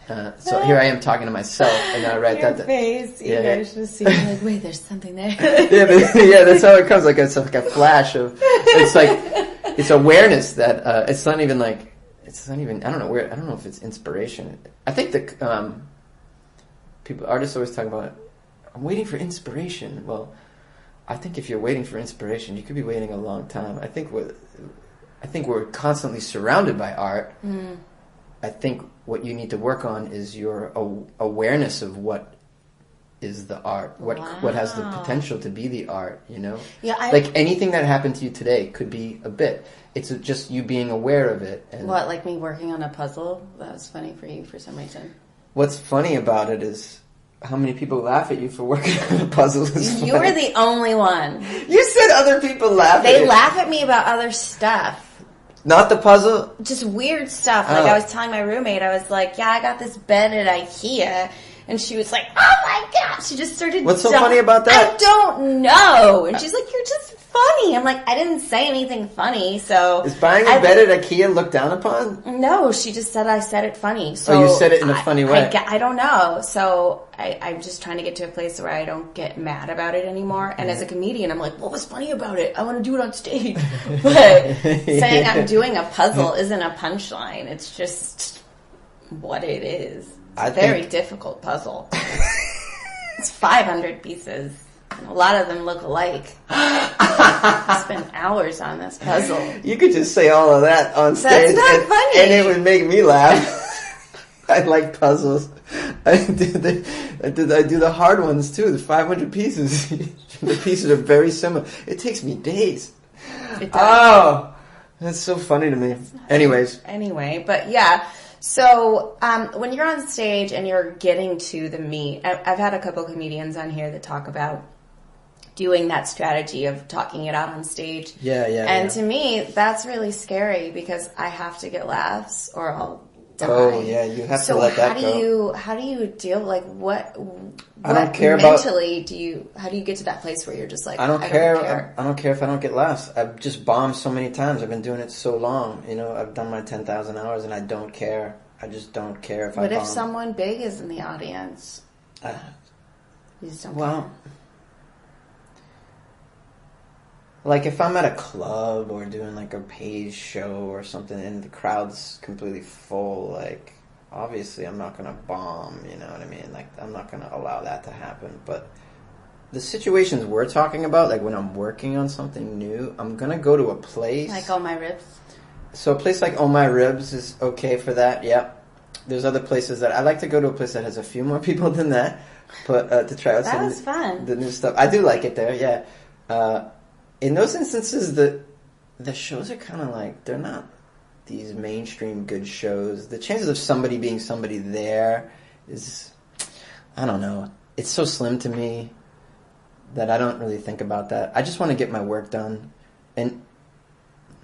So here I am talking to myself, and I write that. Your face, you guys just see like, wait, there's something there. yeah, that's how it comes. Like, it's like a flash of, it's like, it's awareness that, it's not even, I don't know if it's inspiration. I think that, artists always talk about, I'm waiting for inspiration. Well, I think if you're waiting for inspiration, you could be waiting a long time. I think we're constantly surrounded by art. Mm. I think what you need to work on is your awareness of what is the art. What has the potential to be the art, you know? Yeah, like anything that happened to you today could be a bit. It's just you being aware of it. And what, like me working on a puzzle? That was funny for you for some reason. What's funny about it is how many people laugh at you for working on a puzzle. You were the only one. You said other people laugh at you. They laugh at me about other stuff. Not the puzzle? Just weird stuff. Like I was telling my roommate, I was like, yeah, I got this bed at IKEA. And she was like, oh my God. She just started. What's so funny about that? I don't know. And she's like, you're just funny. I'm like, I didn't say anything funny. So is buying a bed at IKEA looked down upon? No, she just said I said it funny. So you said it in a funny way. I don't know. So I'm just trying to get to a place where I don't get mad about it anymore. And as a comedian, I'm like, what was funny about it? I want to do it on stage. But saying I'm doing a puzzle isn't a punchline. It's just what it is. It's a very difficult puzzle. It's 500 pieces. And a lot of them look alike. I spent hours on this puzzle. You could just say all of that on stage. That's not funny. And it would make me laugh. I like puzzles. I do the hard ones too. The 500 pieces. The pieces are very similar. It takes me days. It does. Oh, that's so funny to me. Anyway, but yeah. So when you're on stage and you're getting to the meat, I've had a couple comedians on here that talk about doing that strategy of talking it out on stage. Yeah. And to me, that's really scary because I have to get laughs or I'll die. Oh yeah, you have to let that go. How do you deal? Like what I don't care mentally how do you get to that place where you're just like, I don't care. I don't care if I don't get laughs. I've just bombed so many times. I've been doing it so long. You know, I've done my 10,000 hours and I don't care. I just don't care if I bomb. What if someone big is in the audience? You just don't care. Like if I'm at a club or doing like a paid show or something and the crowd's completely full, like obviously I'm not going to bomb, you know what I mean? Like I'm not going to allow that to happen. But the situations we're talking about, like when I'm working on something new, I'm going to go to a place. Like Oh My Ribs? So a place like Oh My Ribs is okay for that, yep. There's other places that I like to go to a place that has a few more people than that, but to try out that was fun. The new stuff. I do like it there, yeah. In those instances, the shows are kind of like, they're not these mainstream good shows. The chances of somebody being somebody there is, I don't know. It's so slim to me that I don't really think about that. I just want to get my work done. And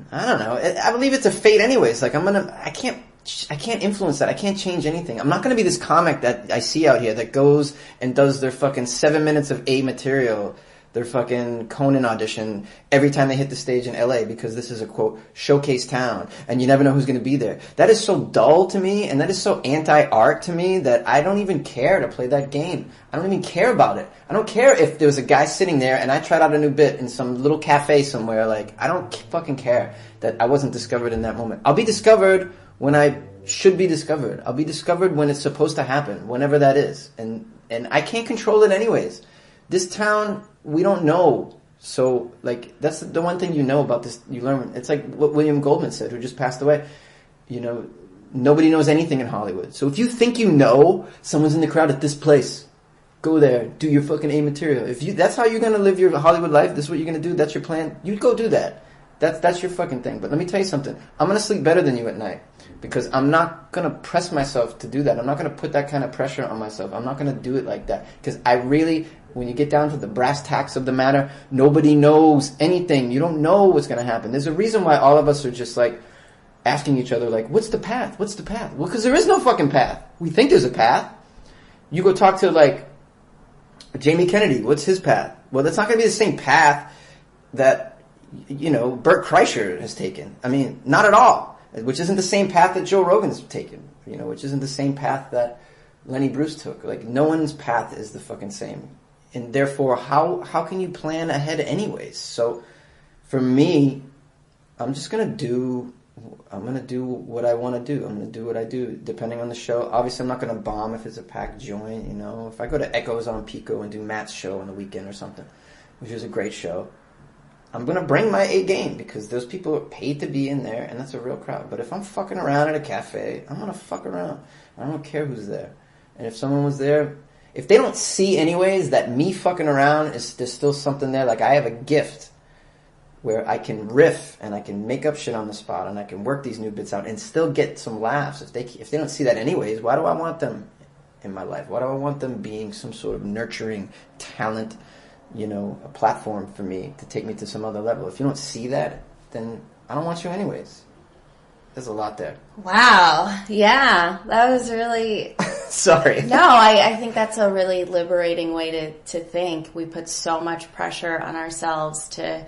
I don't know. I believe it's a fate anyways. Like I can't influence that. I can't change anything. I'm not going to be this comic that I see out here that goes and does their fucking 7 minutes of A material, their fucking Conan audition every time they hit the stage in LA because this is a quote showcase town and you never know who's going to be there. That is so dull to me and that is so anti-art to me that I don't even care to play that game. I don't even care about it. I don't care if there was a guy sitting there and I tried out a new bit in some little cafe somewhere. Like I don't fucking care that I wasn't discovered in that moment. I'll be discovered when I should be discovered. I'll be discovered when it's supposed to happen, whenever that is. And I can't control it anyways. This town, we don't know. So, like, that's the one thing you know about this. You learn. It's like what William Goldman said, who just passed away. You know, nobody knows anything in Hollywood. So if you think you know someone's in the crowd at this place, go there. Do your fucking A material. That's how you're going to live your Hollywood life. This is what you're going to do. That's your plan. You go do that. That's your fucking thing. But let me tell you something. I'm going to sleep better than you at night. Because I'm not going to press myself to do that. I'm not going to put that kind of pressure on myself. I'm not going to do it like that. Because I really, when you get down to the brass tacks of the matter, nobody knows anything. You don't know what's going to happen. There's a reason why all of us are just like asking each other, like, what's the path? What's the path? Well, because there is no fucking path. We think there's a path. You go talk to, like, Jamie Kennedy. What's his path? Well, that's not going to be the same path that, you know, Bert Kreischer has taken. I mean, not at all. Which isn't the same path that Joe Rogan's taken, you know, which isn't the same path that Lenny Bruce took. Like, no one's path is the fucking same. And therefore, how can you plan ahead anyways? So, for me, I'm going to do what I want to do. I'm going to do what I do, depending on the show. Obviously, I'm not going to bomb if it's a packed joint, you know. If I go to Echoes on Pico and do Matt's show on the weekend or something, which is a great show, I'm going to bring my A game because those people are paid to be in there and that's a real crowd. But if I'm fucking around at a cafe, I'm going to fuck around. I don't care who's there. And if someone was there, if they don't see anyways that me fucking around there's still something there. Like I have a gift where I can riff and I can make up shit on the spot and I can work these new bits out and still get some laughs. If they don't see that anyways, why do I want them in my life? Why do I want them being some sort of nurturing talent, you know, a platform for me to take me to some other level? If you don't see that, then I don't want you anyways. There's a lot there. Wow. Yeah. That was really... Sorry. No, I think that's a really liberating way to think. We put so much pressure on ourselves to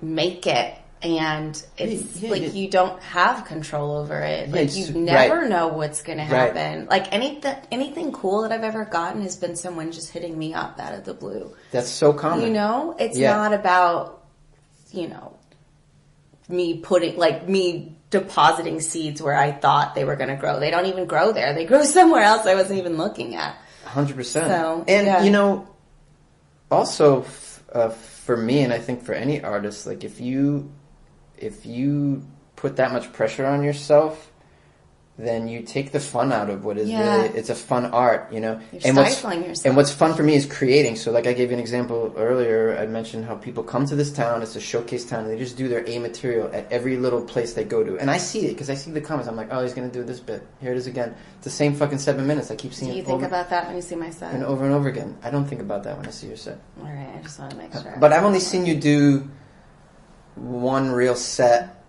make it. And it's you don't have control over it. Like you never know what's going to happen. Right. Like anything cool that I've ever gotten has been someone just hitting me up out of the blue. That's so common. You know? It's not about, you know, me depositing seeds where I thought they were going to grow. They don't even grow there. They grow somewhere else I wasn't even looking at. 100%. So, and, you know, also for me, and I think for any artist, like if you put that much pressure on yourself, then you take the fun out of what is really, it's a fun art, you know. You're stifling yourself. And what's fun for me is creating. So like I gave you an example earlier, I mentioned how people come to this town, it's a showcase town, and they just do their A material at every little place they go to. And I see it, because I see the comments, I'm like, oh, he's going to do this bit. Here it is again. It's the same fucking 7 minutes. I keep seeing it. Do you think about that when you see my set? And over again. I don't think about that when I see your set. All right, I just want to make sure. But I've only seen you do one real set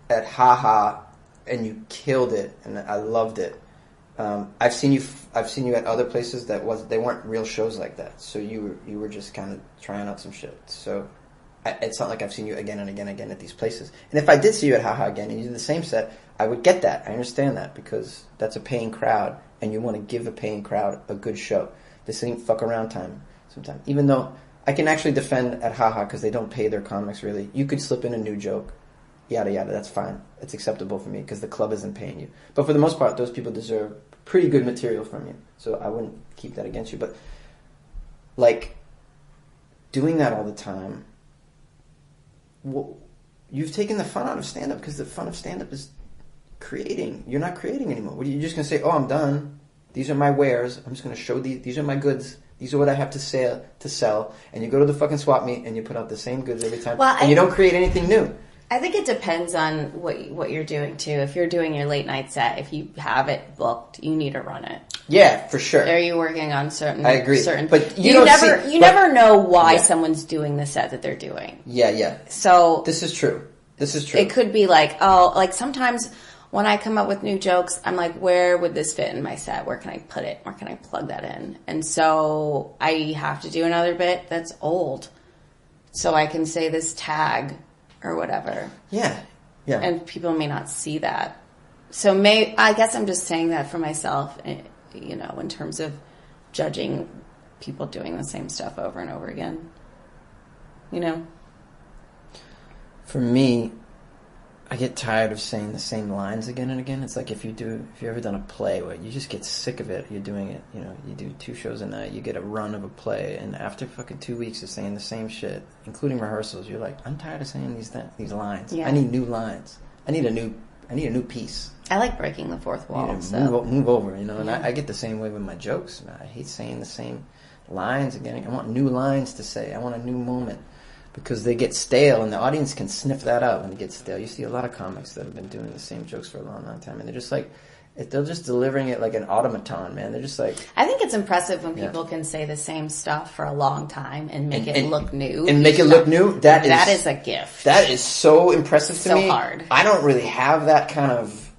at Haha, and you killed it, and I loved it. I've seen you at other places they weren't real shows like that. So you were just kind of trying out some shit. So it's not like I've seen you again and again and again at these places. And if I did see you at Haha again and you did the same set, I would get that. I understand that, because that's a paying crowd, and you want to give a paying crowd a good show. This ain't fuck around time sometimes. Even though I can actually defend at Haha because they don't pay their comics really. You could slip in a new joke. Yada yada, that's fine. It's acceptable for me because the club isn't paying you. But for the most part, those people deserve pretty good material from you. So I wouldn't keep that against you. But like doing that all the time, you've taken the fun out of stand-up, because the fun of stand-up is creating. You're not creating anymore. You're just going to say, oh, I'm done. These are my wares. I'm just going to show these are my goods. These are what I have to sell. And you go to the fucking swap meet and you put out the same goods every time. And you don't create anything new. I think it depends on what you're doing too. If you're doing your late night set, if you have it booked, you need to run it. Yeah, for sure. Are you working on certain? I agree. But you never know why someone's doing the set that they're doing. Yeah. So this is true. It could be like, like sometimes when I come up with new jokes, I'm like, where would this fit in my set? Where can I put it? Where can I plug that in? And so I have to do another bit that's old, so I can say this tag or whatever. Yeah. And people may not see that. So I guess I'm just saying that for myself, you know, in terms of judging people doing the same stuff over and over again. You know? For me, I get tired of saying the same lines again and again. It's like if you've ever done a play where you just get sick of it, you're doing it, you know, you do 2 shows a night, you get a run of a play, and after fucking 2 weeks of saying the same shit, including rehearsals, you're like, I'm tired of saying these lines. Yeah. I need new lines. I need a new piece. I like breaking the fourth wall. Move over, you know, and I get the same way with my jokes. I hate saying the same lines again. I want new lines to say. I want a new moment. Because they get stale, and the audience can sniff that out when it gets stale. You see a lot of comics that have been doing the same jokes for a long, long time, and they're just like, they're just delivering it like an automaton, man. They're just like... I think it's impressive when people can say the same stuff for a long time and make it look new. And make it look new? That is a gift. That is so impressive to me. So hard. I don't really have that kind of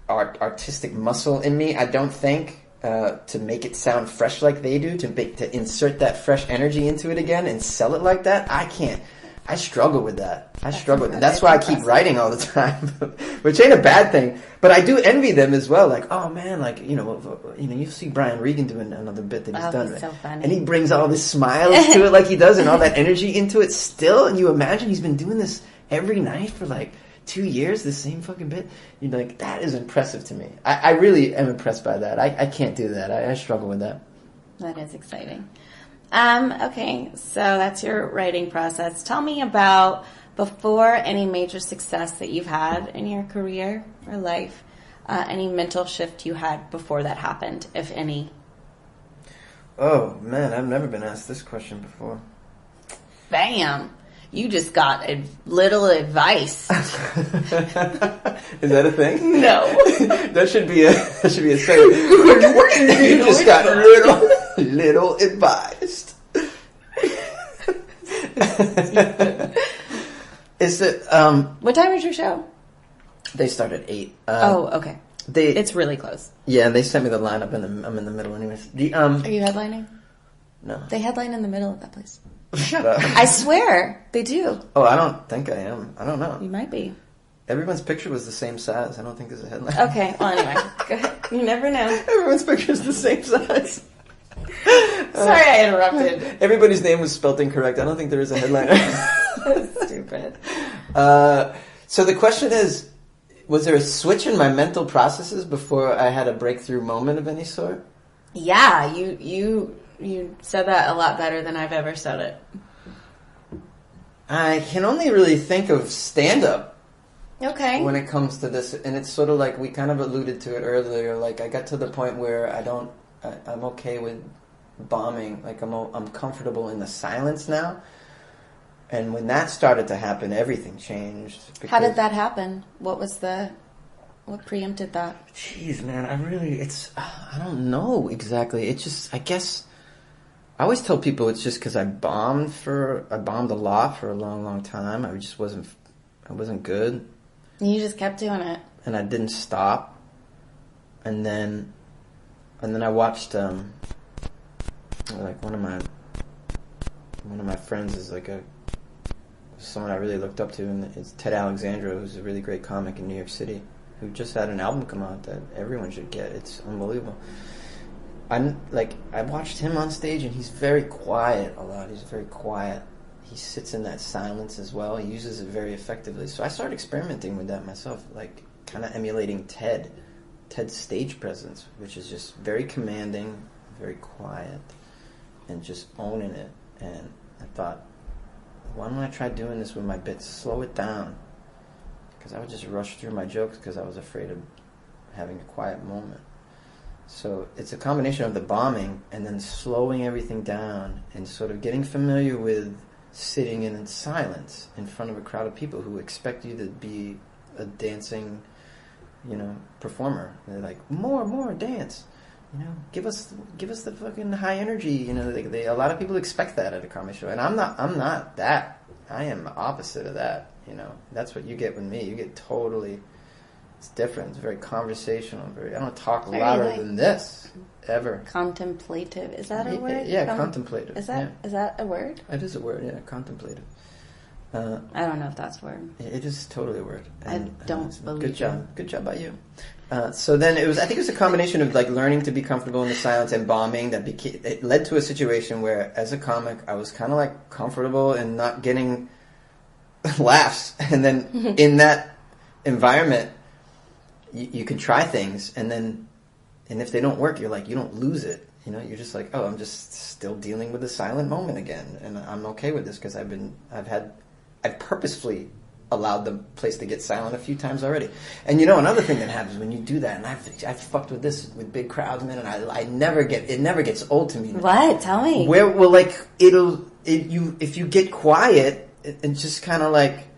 artistic muscle in me, I don't think. To make it sound fresh like they do, to insert that fresh energy into it again and sell it like that, I can't. I struggle with that. That's why I keep writing all the time, which ain't a bad thing. But I do envy them as well. Like, oh man, like you see Brian Regan doing another bit that he's done, he's so funny. and he brings all this smiles to it like he does, and all that energy into it still. And you imagine he's been doing this every night for like 2 years, the same fucking bit. You're like, that is impressive to me. I really am impressed by that. I can't do that. I struggle with that. That is exciting. Okay, so that's your writing process. Tell me about, before any major success that you've had in your career or life, any mental shift you had before that happened, if any. Oh, man, I've never been asked this question before. Bam! You just got a little advice. Is that a thing? No. that should be a segment. You just got little advice. Is it What time is your show? They start at 8. Okay. It's really close. Yeah, they sent me the lineup and I'm in the middle anyways. Are you headlining? No. They headline in the middle of that place. Shut up. I swear they do. Oh, I don't think I am. I don't know. You might be. Everyone's picture was the same size. I don't think there's a headline. Okay, well anyway. Go ahead. You never know. Everyone's picture is the same size. Sorry I interrupted. Everybody's name was spelled incorrect. I don't think there is a headliner. Stupid. So the question is, was there a switch in my mental processes before I had a breakthrough moment of any sort? Yeah, you said that a lot better than I've ever said it. I can only really think of stand-up. Okay. When it comes to this, and it's sort of like we kind of alluded to it earlier. Like I got to the point where I'm okay with bombing. Like I'm comfortable in the silence now. And when that started to happen, everything changed. How did that happen? What preempted that? Jeez, man, I don't know exactly. It's just, I guess, I always tell people it's just because I bombed a lot for a long, long time. I wasn't good. You just kept doing it. And I didn't stop. And then I watched, like one of my friends is like someone I really looked up to, and it's Ted Alexandro, who's a really great comic in New York City, who just had an album come out that everyone should get. It's unbelievable. I watched him on stage, and he's very quiet a lot. He's very quiet. He sits in that silence as well. He uses it very effectively. So I started experimenting with that myself, like kind of emulating Ted's stage presence, which is just very commanding, very quiet, and just owning it. And I thought, why don't I try doing this with my bits? Slow it down. Because I would just rush through my jokes because I was afraid of having a quiet moment. So it's a combination of the bombing and then slowing everything down and sort of getting familiar with sitting in silence in front of a crowd of people who expect you to be a dancing, performer. They're like, more dance. Give us the fucking high energy. A lot of people expect that at a comedy show, and I'm not that. I am the opposite of that. That's what you get with me. You get totally. It's different. It's very conversational. I don't talk louder than this ever. Contemplative. Is that a word? Yeah, contemplative. Is that a word? It is a word. Yeah, contemplative. I don't know if that's a word. It is totally a word. And, I don't believe Good job. Good job by you. So then I think it was a combination of like learning to be comfortable in the silence and bombing it led to a situation where as a comic I was kind of like comfortable and not getting laughs. And then in that environment, you can try things and if they don't work, you're like, you don't lose it. You're just like, oh, I'm just still dealing with the silent moment again. And I'm okay with this because I've purposefully allowed the place to get silent a few times already. And another thing that happens when you do that, and I've fucked with this with big crowds, man, and it never gets old to me. What? Tell me. If you get quiet, it just kind of like,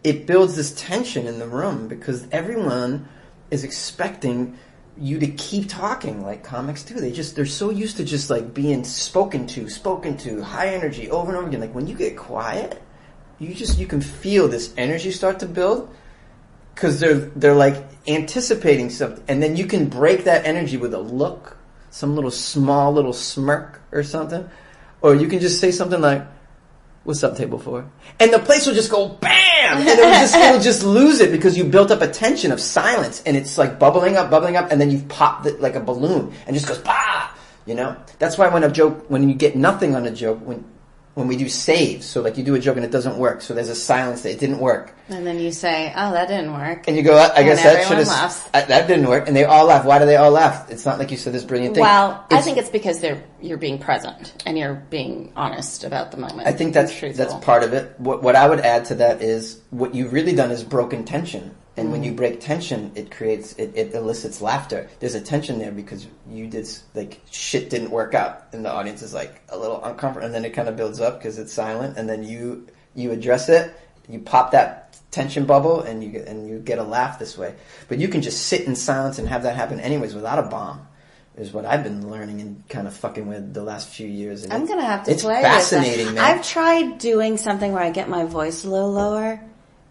it builds this tension in the room because everyone is expecting you to keep talking like comics do. They're so used to just like being spoken to, high energy over and over again. Like when you get quiet, you can feel this energy start to build because they're like anticipating something, and then you can break that energy with a look, some little smirk or something, or you can just say something like, "What's up, table 4?" And the place will just go bam, and it'll just lose it because you built up a tension of silence, and it's like bubbling up, and then you've popped it like a balloon, and just goes bah. That's why when you get nothing on a joke, when we do saves, so like you do a joke and it doesn't work, so there's a silence that it didn't work. And then you say, oh, that didn't work. And you go, I guess that should have, that didn't work. And they all laugh. Why do they all laugh? It's not like you said this brilliant thing. Well, I think it's because you're being present and you're being honest about the moment. I think that's part of it. What I would add to that is what you've really done is broken tension. And when you break tension, it elicits laughter. There's a tension there because you did, like, shit didn't work out. And the audience is, like, a little uncomfortable. And then it kind of builds up because it's silent. And then you address it. You pop that tension bubble and you get a laugh this way. But you can just sit in silence and have that happen anyways without a bomb. Is what I've been learning and kind of fucking with the last few years. And I'm going to have to play with it. It's fascinating, man. I've tried doing something where I get my voice a little lower,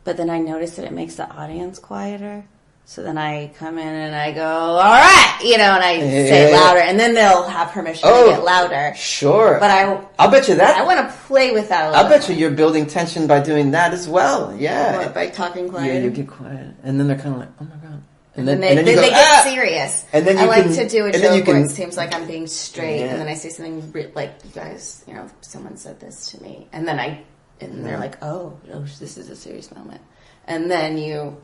but then I notice that it makes the audience quieter. So then I come in and I go, all right, and I say it louder, and then they'll have permission to get louder. Sure. But I'll bet you that. I want to play with that a little I'll bet you're building tension by doing that as well. Yeah. What, by talking quiet? Yeah, you get quiet. And then they're kind of like, oh my God. And then they get serious. And then I like to do a joke where it can, seems like I'm being straight, and then I say something like, "You guys, someone said this to me," and then they're like, "Oh, this is a serious moment," and then you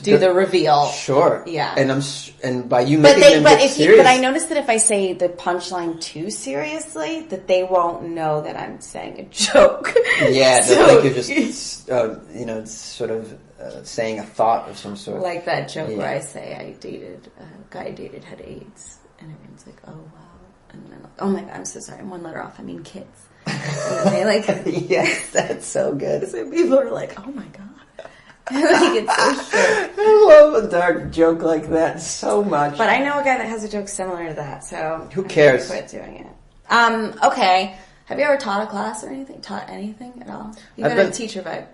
do the reveal. Sure. Yeah. And by you making them get serious. But I noticed that if I say the punchline too seriously, that they won't know that I'm saying a joke. Yeah, so, like you're just, sort of saying a thought of some sort. Like that joke where I say a guy I dated had AIDS, and everyone's like, "Oh wow," and then I'm like, "Oh my God, I'm so sorry, I'm one letter off. I mean kids." And they like, yes, that's so good. So people are like, "Oh my God." Like, it's so shit. I love a dark joke like that so much. But I know a guy that has a joke similar to that, so who cares? Quit doing it. Okay. Have you ever taught a class or anything? Taught anything at all? You've been a teacher vibe.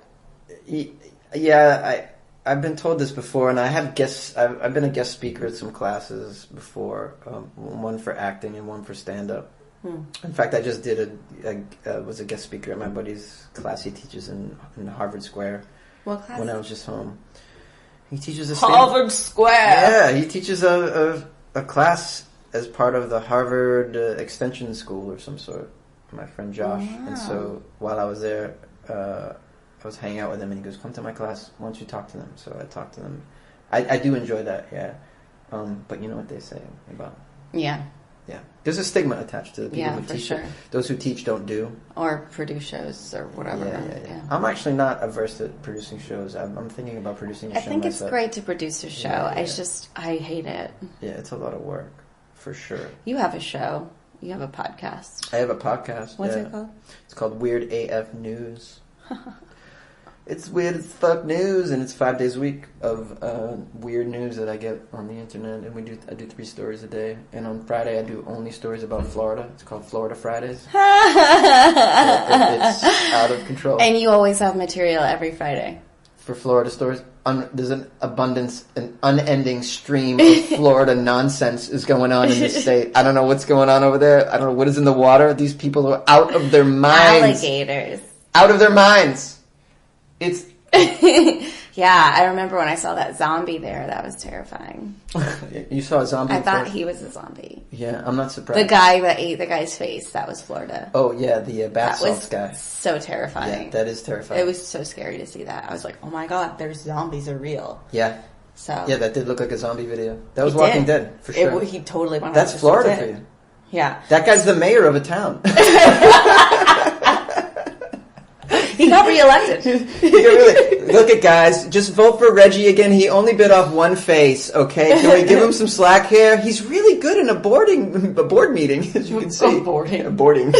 Yeah, I've been told this before, and I have I've been a guest speaker at some classes before, one for acting and one for stand-up. In fact, I just did was a guest speaker at my buddy's class he teaches in Harvard Square. What class? When I was just home. He teaches Harvard Square. Yeah, he teaches a class as part of the Harvard Extension School or some sort. My friend Josh. Wow. And so while I was there, I was hanging out with him, and he goes, "Come to my class. Why don't you talk to them?" So I talked to them. I do enjoy that, yeah. But you know what they say about... Yeah. Yeah. There's a stigma attached to the people who teach. Sure. Those who teach don't do. Or produce shows or whatever. Yeah. I'm actually not averse to producing shows. I'm thinking about producing a show myself. I think it's great to produce a show. Yeah. I hate it. Yeah, it's a lot of work, for sure. You have a show. You have a podcast. I have a podcast. What's it called? It's called Weird AF News. It's weird as fuck news, and it's 5 days a week of weird news that I get on the internet, and I do 3 stories a day. And on Friday, I do only stories about Florida. It's called Florida Fridays. It's out of control. And you always have material every Friday for Florida stories. There's an unending stream of Florida nonsense is going on in the state. I don't know what's going on over there. I don't know what is in the water. These people are out of their minds. Alligators. Out of their minds. It's yeah, I remember when I saw that zombie there. That was terrifying. You saw a zombie? I thought he was a zombie. Yeah, I'm not surprised. The guy that ate the guy's face, that was Florida. Oh, yeah, the bath salts guy. So terrifying. Yeah, that is terrifying. It was so scary to see that. I was like, oh my God, there's zombies are real. Yeah. So yeah, that did look like a zombie video. That was Walking Dead, for sure. He totally went. That's Florida for you. Yeah. That guy's the mayor of a town. He got reelected. Really, look at guys, just vote for Reggie again. He only bit off one face, okay? Can we give him some slack here? He's really good in a board meeting, as you can see. Aborting.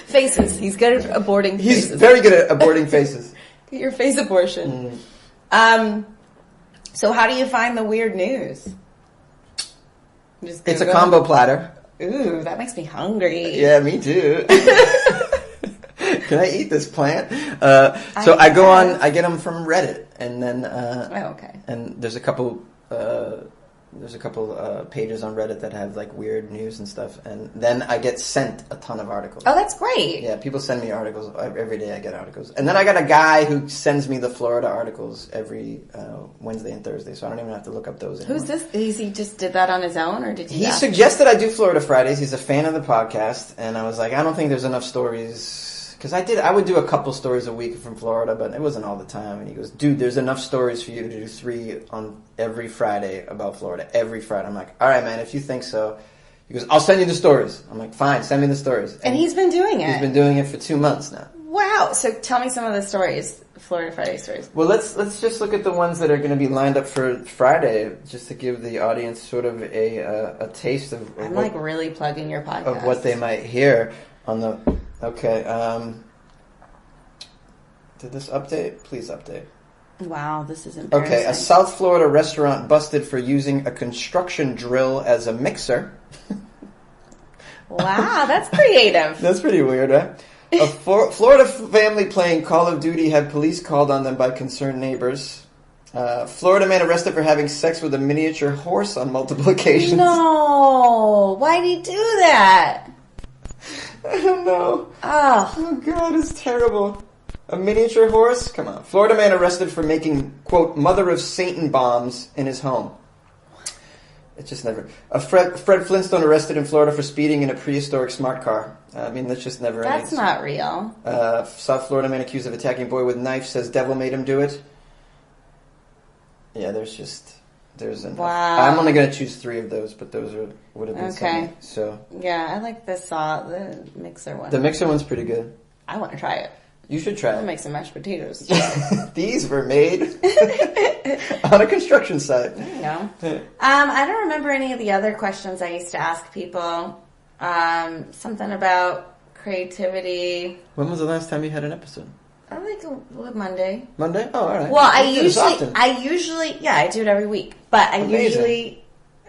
Faces. He's good at aborting faces. He's very good at aborting faces. Get your face abortion. So how do you find the weird news? It's a combo platter. Ooh, that makes me hungry. Yeah, me too. Can I eat this plant? So I go on. I get them from Reddit, and then okay. And there's a couple pages on Reddit that have like weird news and stuff, and then I get sent a ton of articles. Oh, that's great. Yeah, people send me articles every day. I get articles, and then I got a guy who sends me the Florida articles every Wednesday and Thursday, so I don't even have to look up those anymore. Who's this? He just did that on his own, or did he? He suggested I do Florida Fridays. He's a fan of the podcast, and I was like, I don't think there's enough stories. Because I would do a couple stories a week from Florida, but it wasn't all the time. And he goes, dude, there's enough stories for you to do 3 on every Friday about Florida. Every Friday. I'm like, all right, man, if you think so, He goes, I'll send you the stories. I'm like, fine, send me the stories. And he's been doing it. He's been doing it for 2 months now. Wow. So tell me some of the stories, Florida Friday stories. Well, let's just look at the ones that are going to be lined up for Friday, just to give the audience sort of a taste of I'm like really plugging your podcast. Of what they might hear on the... Okay. Did this update? Please update. Wow, this is embarrassing. Okay, a South Florida restaurant busted for using a construction drill as a mixer. Wow, that's creative. That's pretty weird, right? A Florida family playing Call of Duty had police called on them by concerned neighbors. Florida man arrested for having sex with a miniature horse on multiple occasions. No! Why'd he do that? I don't know. Oh God, it's terrible. A miniature horse? Come on. Florida man arrested for making, quote, mother of Satan bombs in his home. It's just never... Fred Flintstone arrested in Florida for speeding in a prehistoric smart car. I mean, that's just never... That's not real. South Florida man accused of attacking boy with knife says devil made him do it. Yeah, there's enough. Wow. I'm only going to choose 3 of those, but those would have been okay. So yeah, I like the mixer one. The mixer one's pretty good. I want to try it. You should try it. I'll make some mashed potatoes. These were made on a construction site. There you go. I don't remember any of the other questions I used to ask people. Something about creativity. When was the last time you had an episode? I think Monday. Monday? Oh, all right. Well, I do it every week. But usually,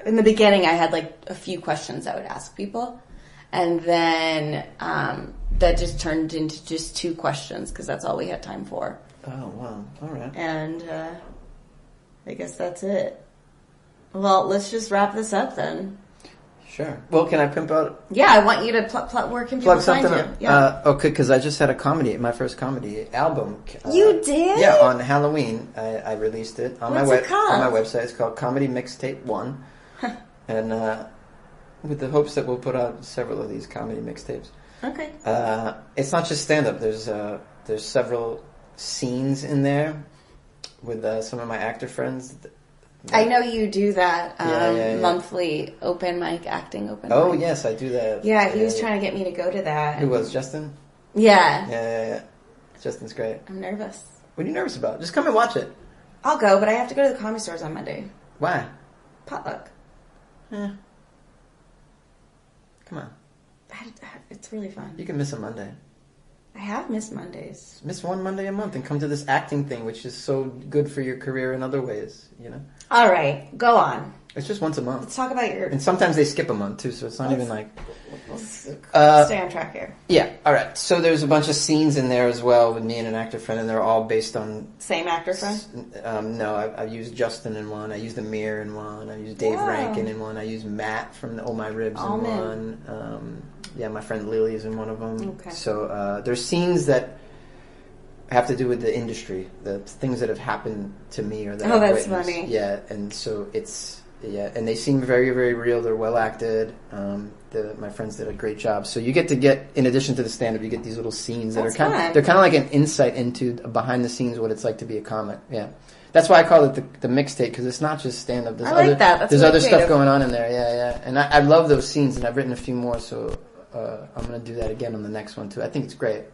in the beginning, I had like a few questions I would ask people. And then that just turned into just 2 questions because that's all we had time for. Oh, wow. All right. And I guess that's it. Well, let's just wrap this up then. Sure. Well, can I pimp out? Yeah, I want you to where can people find you? Yeah. Okay, because I just had my first comedy album. You did? Yeah, on Halloween I released it on What's it called? On my website. It's called Comedy Mixtape 1, and with the hopes that we'll put out several of these comedy mixtapes. Okay. It's not just stand up. There's several scenes in there with some of my actor friends. I know you do that Yeah. monthly open mic, acting open Oh, mic. yes, I do that. Yeah, he was trying to get me to go to that. Who was, Justin? Yeah. Yeah. Justin's great. I'm nervous. What are you nervous about? Just come and watch it. I'll go, but I have to go to the comedy stores on Monday. Why? Potluck. Come on. It's really fun. You can miss a Monday. I have missed Mondays. Miss one Monday a month and come to this acting thing, which is so good for your career in other ways, you know? All right, go on. It's just once a month. Let's talk about your... And sometimes they skip a month, too, so it's not even like... Let's stay on track here. Yeah, all right. So there's a bunch of scenes in there as well with me and an actor friend, and they're all based on... Same actor friend? No, I used Justin in one. I used Amir in one. I used Dave Rankin in one. I used Matt from the Oh My Ribs in one. Yeah, my friend Lily is in one of them. Okay. So there's scenes that have to do with the industry, the things that have happened to me or that I've that's witnessed. funny. Yeah, and so it's... Yeah, and they seem very, very real. They're well acted. My friends did a great job. So you get, in addition to the stand-up, you get these little scenes that they're kind of like an insight into behind the scenes what it's like to be a comic. Yeah, that's why I call it the mixtape, because it's not just stand-up. There's I like that. That's there's really other creative. stuff going on in there. Yeah. And I love those scenes, and I've written a few more. So I'm going to do that again on the next one too. I think it's great.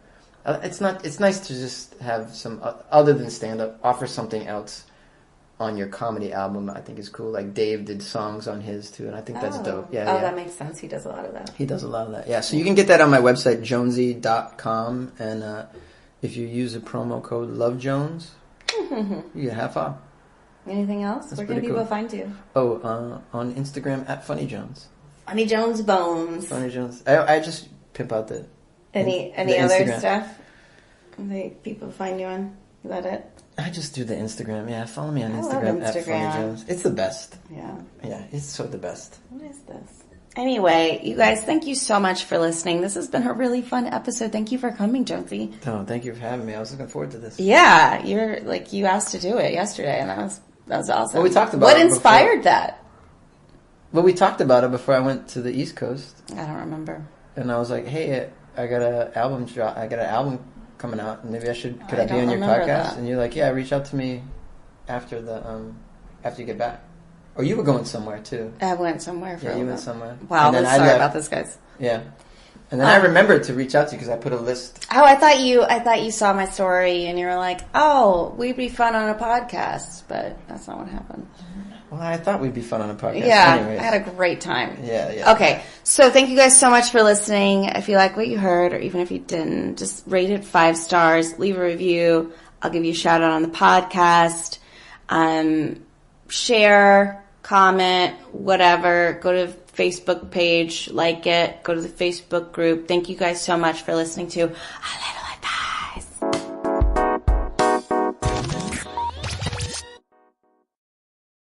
It's nice to just have some other than stand-up, offer something else on your comedy album. I think is cool. Like Dave did songs on his too, and I think that's dope. Yeah. That makes sense. He does a lot of that. He does a lot of that. Yeah. So you can get that on my website, jonesy.com, and if you use a promo code LoveJones, you get half off. Anything else? That's Where can pretty people cool. find you? Oh, on Instagram at FunnyJones. Funny Jones Bones. Funny Jones. I just pimp out the Any the other Instagram stuff? People find you on? Is that it? I just do the Instagram. Yeah, follow me on I love Instagram at Instagram. FunnyJones. It's the best. Yeah. Yeah, it's so the best. What is this? Anyway, you guys, thank you so much for listening. This has been a really fun episode. Thank you for coming, Jonesy. Oh, thank you for having me. I was looking forward to this. Yeah, you asked to do it yesterday, and that was awesome. Well, we talked about what it inspired that? Well, we talked about it before I went to the East Coast. I don't remember. And I was like, hey, I got an album coming out, and maybe could I be on your podcast? that. And you're like, yeah, reach out to me after you get back. Or you were going somewhere too. I went somewhere for a you little went bit. somewhere. Wow, And then sorry I left. about this, guys. Yeah. And then I remembered to reach out to you because I put a list. Oh, I thought you saw my story and you were like, "Oh, we'd be fun on a podcast," but that's not what happened. Well, I thought we'd be fun on a podcast. Yeah, Anyways. I had a great time. Yeah. Okay, so thank you guys so much for listening. If you like what you heard, or even if you didn't, just rate it 5 stars, leave a review. I'll give you a shout out on the podcast. Share, comment, whatever. Go to the Facebook page, like it. Go to the Facebook group. Thank you guys so much for listening to A Little